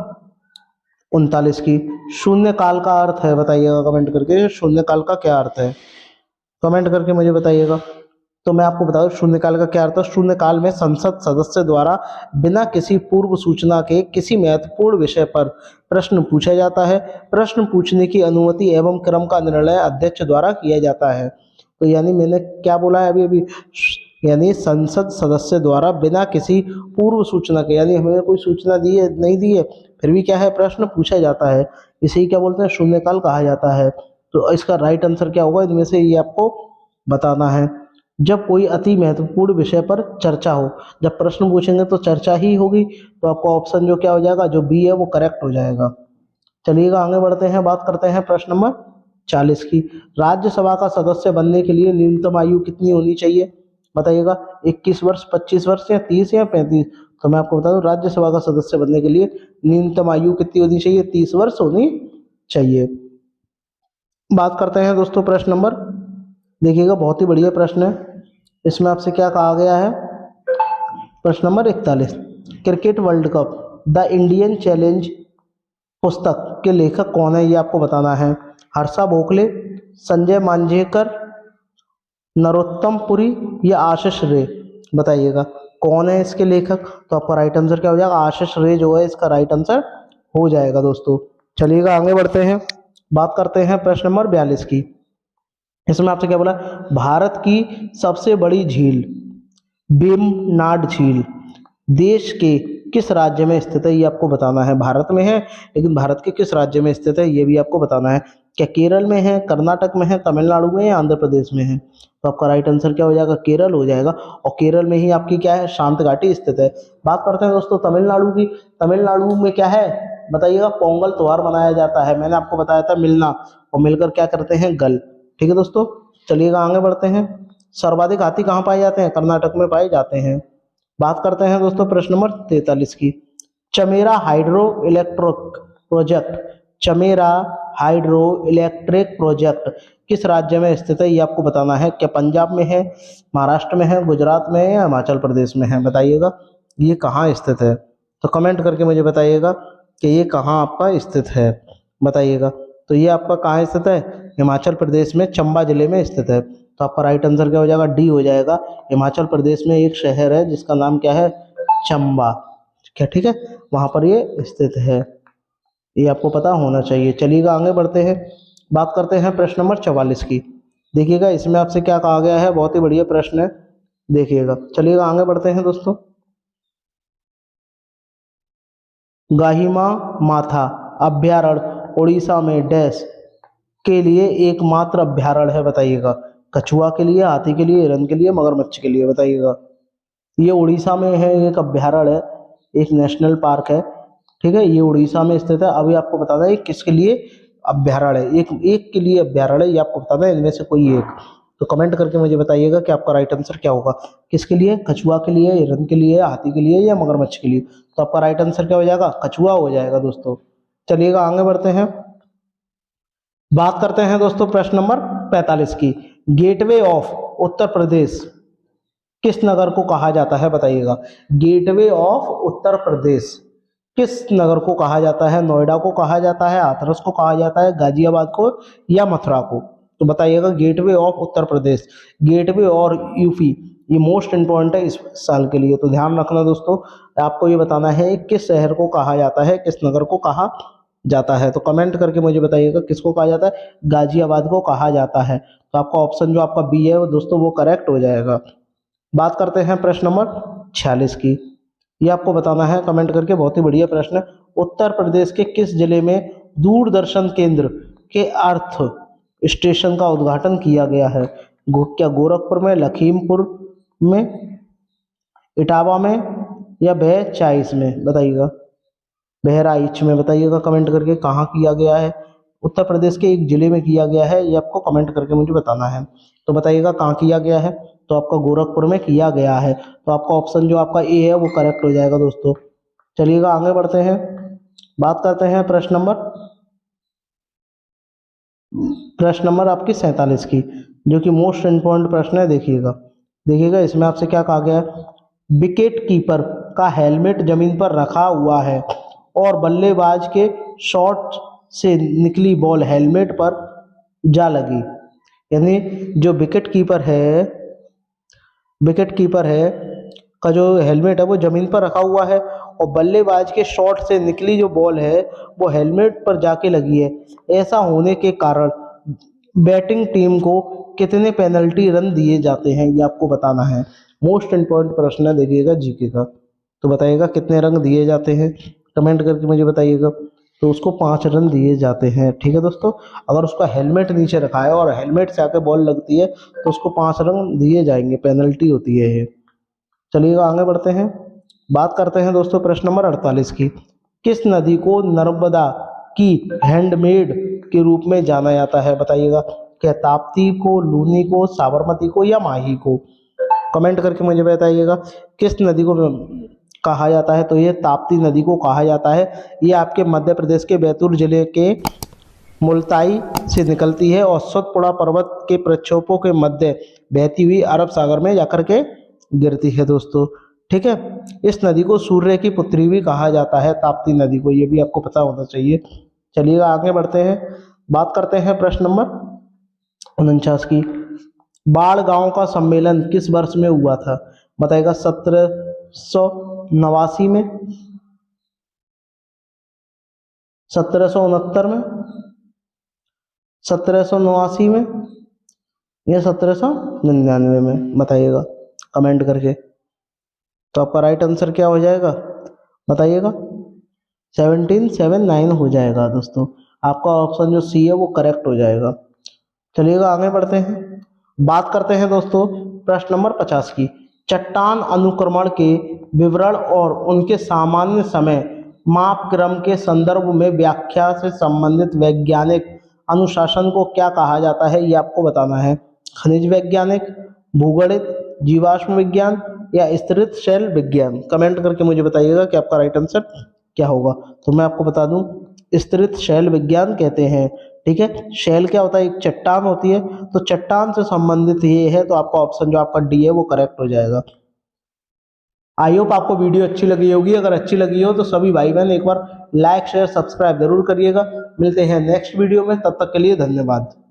39 की। शून्य काल का अर्थ है बताइएगा कमेंट करके, शून्य काल का क्या अर्थ है, कमेंट करके मुझे बताइएगा। तो मैं आपको बता दूं शून्य काल का क्या अर्थ है। शून्य काल में संसद सदस्य द्वारा बिना किसी पूर्व सूचना के किसी महत्वपूर्ण विषय पर प्रश्न पूछा जाता है। प्रश्न पूछने की अनुमति एवं क्रम का निर्णय अध्यक्ष द्वारा किया जाता है। तो यानी मैंने क्या बोला है अभी, यानी संसद सदस्य द्वारा बिना किसी पूर्व सूचना के, यानी हमें कोई सूचना दी है नहीं दी है फिर भी क्या है, प्रश्न पूछा जाता है, इसे ही क्या बोलते हैं, शून्यकाल कहा जाता है। तो इसका राइट आंसर क्या होगा इनमें से, ये आपको बताना है। जब कोई अति महत्वपूर्ण विषय पर चर्चा हो, जब प्रश्न पूछेंगे तो चर्चा ही होगी, तो आपका ऑप्शन जो क्या हो जाएगा, जो B है वो करेक्ट हो जाएगा। चलिएगा आगे बढ़ते हैं, बात करते हैं प्रश्न नंबर 40 की। राज्यसभा का सदस्य बनने के लिए न्यूनतम आयु कितनी होनी चाहिए बताइएगा। 21 वर्ष, 25 वर्ष या 30 या 35। तो मैं आपको बता दूं, राज्यसभा का सदस्य बनने के लिए न्यूनतम आयु कितनी होनी चाहिए? 30 वर्ष होनी चाहिए। बात करते हैं दोस्तों प्रश्न नंबर, देखिएगा बहुत ही बढ़िया प्रश्न है। इसमें आपसे क्या कहा गया है? प्रश्न number 41, cricket world cup the Indian challenge पुस्तक के लेखक कौन है, ये आपको बताना है। हर्षा भोसले, संजय मांजरेकर, नरोत्तम पुरी या आशीष रे, बताइएगा कौन है इसके लेखक। तो आपका राइट आंसर क्या हो जाएगा? आशीष रे जो है इसका राइट आंसर हो जाएगा दोस्तों। चलिएगा आगे बढ़ते हैं, बात करते हैं प्रश्न नंबर 42 की। इसमें आपसे क्या बोला? भारत की सबसे बड़ी झील वेम्बनाड झील देश के किस राज्य में स्थित है, ये आपको बताना है। भारत में है, लेकिन भारत के किस राज्य में स्थित है ये भी आपको बताना है। क्या केरल में है, कर्नाटक में है, तमिलनाडु में या आंध्र प्रदेश में है? तो आपका राइट आंसर क्या हो जाएगा? केरल हो जाएगा। और केरल में ही आपकी क्या है? शांत घाटी स्थित है। बात करते हैं दोस्तों तमिलनाडु की। तमिलनाडु में क्या है बताइएगा? पोंगल त्योहार मनाया जाता है। मैंने आपको बताया था मिलना, और मिलकर क्या करते हैं? गल। ठीक है दोस्तों, चलिएगा आगे बढ़ते हैं। सर्वाधिक हाथी कहाँ पाए जाते हैं? कर्नाटक में पाए जाते हैं। बात करते हैं दोस्तों प्रश्न नंबर 43 की। Chamera hydro electric project, Chamera hydro electric project किस राज्य में स्थित है, ये आपको बताना है। क्या पंजाब में है, महाराष्ट्र में है, गुजरात में है या हिमाचल प्रदेश में है? बताइएगा ये कहाँ स्थित है। तो कमेंट करके मुझे बताइएगा कि ये कहाँ आपका स्थित है, बताइएगा। तो ये आपका कहाँ स्थित है? हिमाचल प्रदेश में चंबा जिले में स्थित है। तो आपका राइट आंसर क्या हो जाएगा? डी हो जाएगा। हिमाचल प्रदेश में एक शहर है जिसका नाम क्या है? चंबा। क्या ठीक है, वहाँ पर ये स्थित है, ये आपको पता होना चाहिए। चलिएगा आगे बढ़ते हैं, बात करते हैं प्रश्न नंबर 44 की। देखिएगा इसमें आपसे क्या कहा गया है, बहुत ही बढ़िया प्रश्न है, देखिएगा। चलिएगा आगे बढ़ते हैं दोस्तों। गाहिमा माथा अभ्यारण्य उड़ीसा में डैश के लिए एकमात्र अभ्यारण्य है, बताइएगा। कछुआ के लिए, हाथी के लिए, हिरन के लिए, मगरमच्छ के लिए, बताइएगा। ये उड़ीसा में है, एक अभ्यारण्य है, एक नेशनल पार्क है। ठीक है, ये उड़ीसा में स्थित है। अभी आपको बताना है किसके लिए अभ्यारण्य है, एक एक के लिए अभ्यारण्य है, ये आपको बताना है इनमें से कोई एक। तो कमेंट करके मुझे बताइएगा कि आपका राइट आंसर क्या होगा। किसके लिए? कछुआ के लिए, हिरन के लिए, हाथी के लिए या मगरमच्छ के लिए? तो आपका राइट आंसर क्या हो जाएगा? कछुआ हो जाएगा दोस्तों। चलिएगा आगे बढ़ते हैं, बात करते हैं दोस्तों प्रश्न नंबर 45 की। गेटवे ऑफ उत्तर प्रदेश किस नगर को कहा जाता है, बताइएगा। गेटवे ऑफ उत्तर प्रदेश किस नगर को कहा जाता है? नोएडा को कहा जाता है, हाथरस को कहा जाता है, गाजियाबाद को या मथुरा को? तो बताइएगा gateway of Uttar Pradesh, gateway और यूपी, ये मोस्ट इंपॉर्टेंट है इस साल के लिए, तो ध्यान रखना दोस्तों। आपको ये बताना है किस शहर को कहा जाता है, किस नगर को कहा जाता है। तो कमेंट करके मुझे बताइएगा किसको कहा जाता है? गाजियाबाद को कहा जाता है। तो आपका ऑप्शन जो आपका बी है वो दोस्तों वो करेक्ट हो जाएगा। बात करते हैं प्रश्न नंबर 46 की। ये आपको बताना है कमेंट करके, बहुत ही बढ़िया प्रश्न है। उत्तर प्रदेश के किस जिले में दूरदर्शन केंद्र के अर्थ स्टेशन का उद्घाटन किया गया है? क्या गोरखपुर में, लखीमपुर में, इटावा में या बहराइच में? बताइएगा। बहराइच में, बताइएगा कमेंट करके कहाँ किया गया है। उत्तर प्रदेश के एक जिले में किया गया है, ये आपको कमेंट करके मुझे बताना है। तो बताइएगा कहाँ किया गया है। तो आपका गोरखपुर में किया गया है। तो आपका ऑप्शन जो आपका ए है वो करेक्ट हो जाएगा दोस्तों। चलिएगा आगे बढ़ते हैं, बात करते हैं प्रश्न नंबर आपकी 47 की, जो कि मोस्ट इम्पोर्टेंट प्रश्न है। देखिएगा देखिएगा इसमें आपसे क्या कहा गया है? विकेट कीपर का हेलमेट जमीन पर रखा हुआ है और बल्लेबाज के शॉट से निकली बॉल हेलमेट पर जा लगी, यानी जो विकेट कीपर है का जो हेलमेट है वो जमीन पर रखा हुआ है और बल्लेबाज के शॉट से निकली जो बॉल है वो हेलमेट पर जाके लगी है। ऐसा होने के कारण बैटिंग टीम को कितने पेनल्टी रन दिए जाते हैं, ये आपको बताना है। मोस्ट इम्पोर्टेंट प्रश्न है, देखिएगा जीके का। तो बताइएगा कितने रन दिए जाते हैं, कमेंट करके मुझे बताइएगा। तो उसको 5 रन दिए जाते हैं। ठीक है दोस्तों, अगर उसका हेलमेट नीचे रखा है और हेलमेट से आके बॉल लगती है तो उसको 5 रन दिए जाएंगे, पेनल्टी होती है ये। चलिएगा आगे बढ़ते हैं, बात करते हैं दोस्तों प्रश्न नंबर 48 की। किस नदी को नर्मदा की हैंडमेड के रूप में जाना जाता है, बताइएगा। क्या ताप्ती को, लूनी को, साबरमती को या माही को? कमेंट करके मुझे बताइएगा किस नदी को कहा जाता है, तो ये ताप्ती नदी को कहा जाता है। ये आपके मध्य प्रदेश के बैतूल जिले के मुल्ताई से निकलती है और सतपुड़ा पर्वत के प्रक्षोभों के मध्य बहती हुई अरब सागर में जाकर के गिरती है दोस्तों। ठीक है, इस नदी को सूर्य की पुत्री भी कहा जाता है, ताप्ती नदी को, ये भी आपको पता होना चाहिए। चलिएगा आगे बढ़ते हैं, बात करते हैं प्रश्न नंबर 49 की। बाढ़ गांव का सम्मेलन किस वर्ष में हुआ था? बताएगा 1789 में, 1769 में, 1789 में या 1799 में? बताइएगा कमेंट करके। तो आपका राइट आंसर क्या हो जाएगा बताइएगा? 1779 हो जाएगा दोस्तों। आपका ऑप्शन जो सी है वो करेक्ट हो जाएगा। चलिएगा आगे बढ़ते हैं, बात करते हैं दोस्तों प्रश्न नंबर 50 की। चट्टान अनुक्रमण के विवरण और उनके सामान्य समय माप क्रम के संदर्भ में व्याख्या से संबंधित वैज्ञानिक अनुशासन को क्या कहा जाता है? ये आपको बताना है। खनिज वैज्ञानिक, भूगोलिक, जीवाश्म विज्ञान या स्तरित शैल विज्ञान? कमेंट करके मुझे बताइएगा कि आपका राइट आंसर क्या होगा। तो मैं आपको बता दूं, स्तरित शैल विज्ञान कहते हैं। ठीक है, शैल क्या होता है? एक चट्टान होती है, तो चट्टान से संबंधित ये है, तो आपका ऑप्शन जो आपका डी है वो करेक्ट हो जाएगा। आई होप आपको वीडियो अच्छी लगी होगी। अगर अच्छी लगी हो तो सभी भाई बहन एक बार लाइक शेयर सब्सक्राइब जरूर करिएगा। मिलते हैं नेक्स्ट वीडियो में, तब तक के लिए धन्यवाद।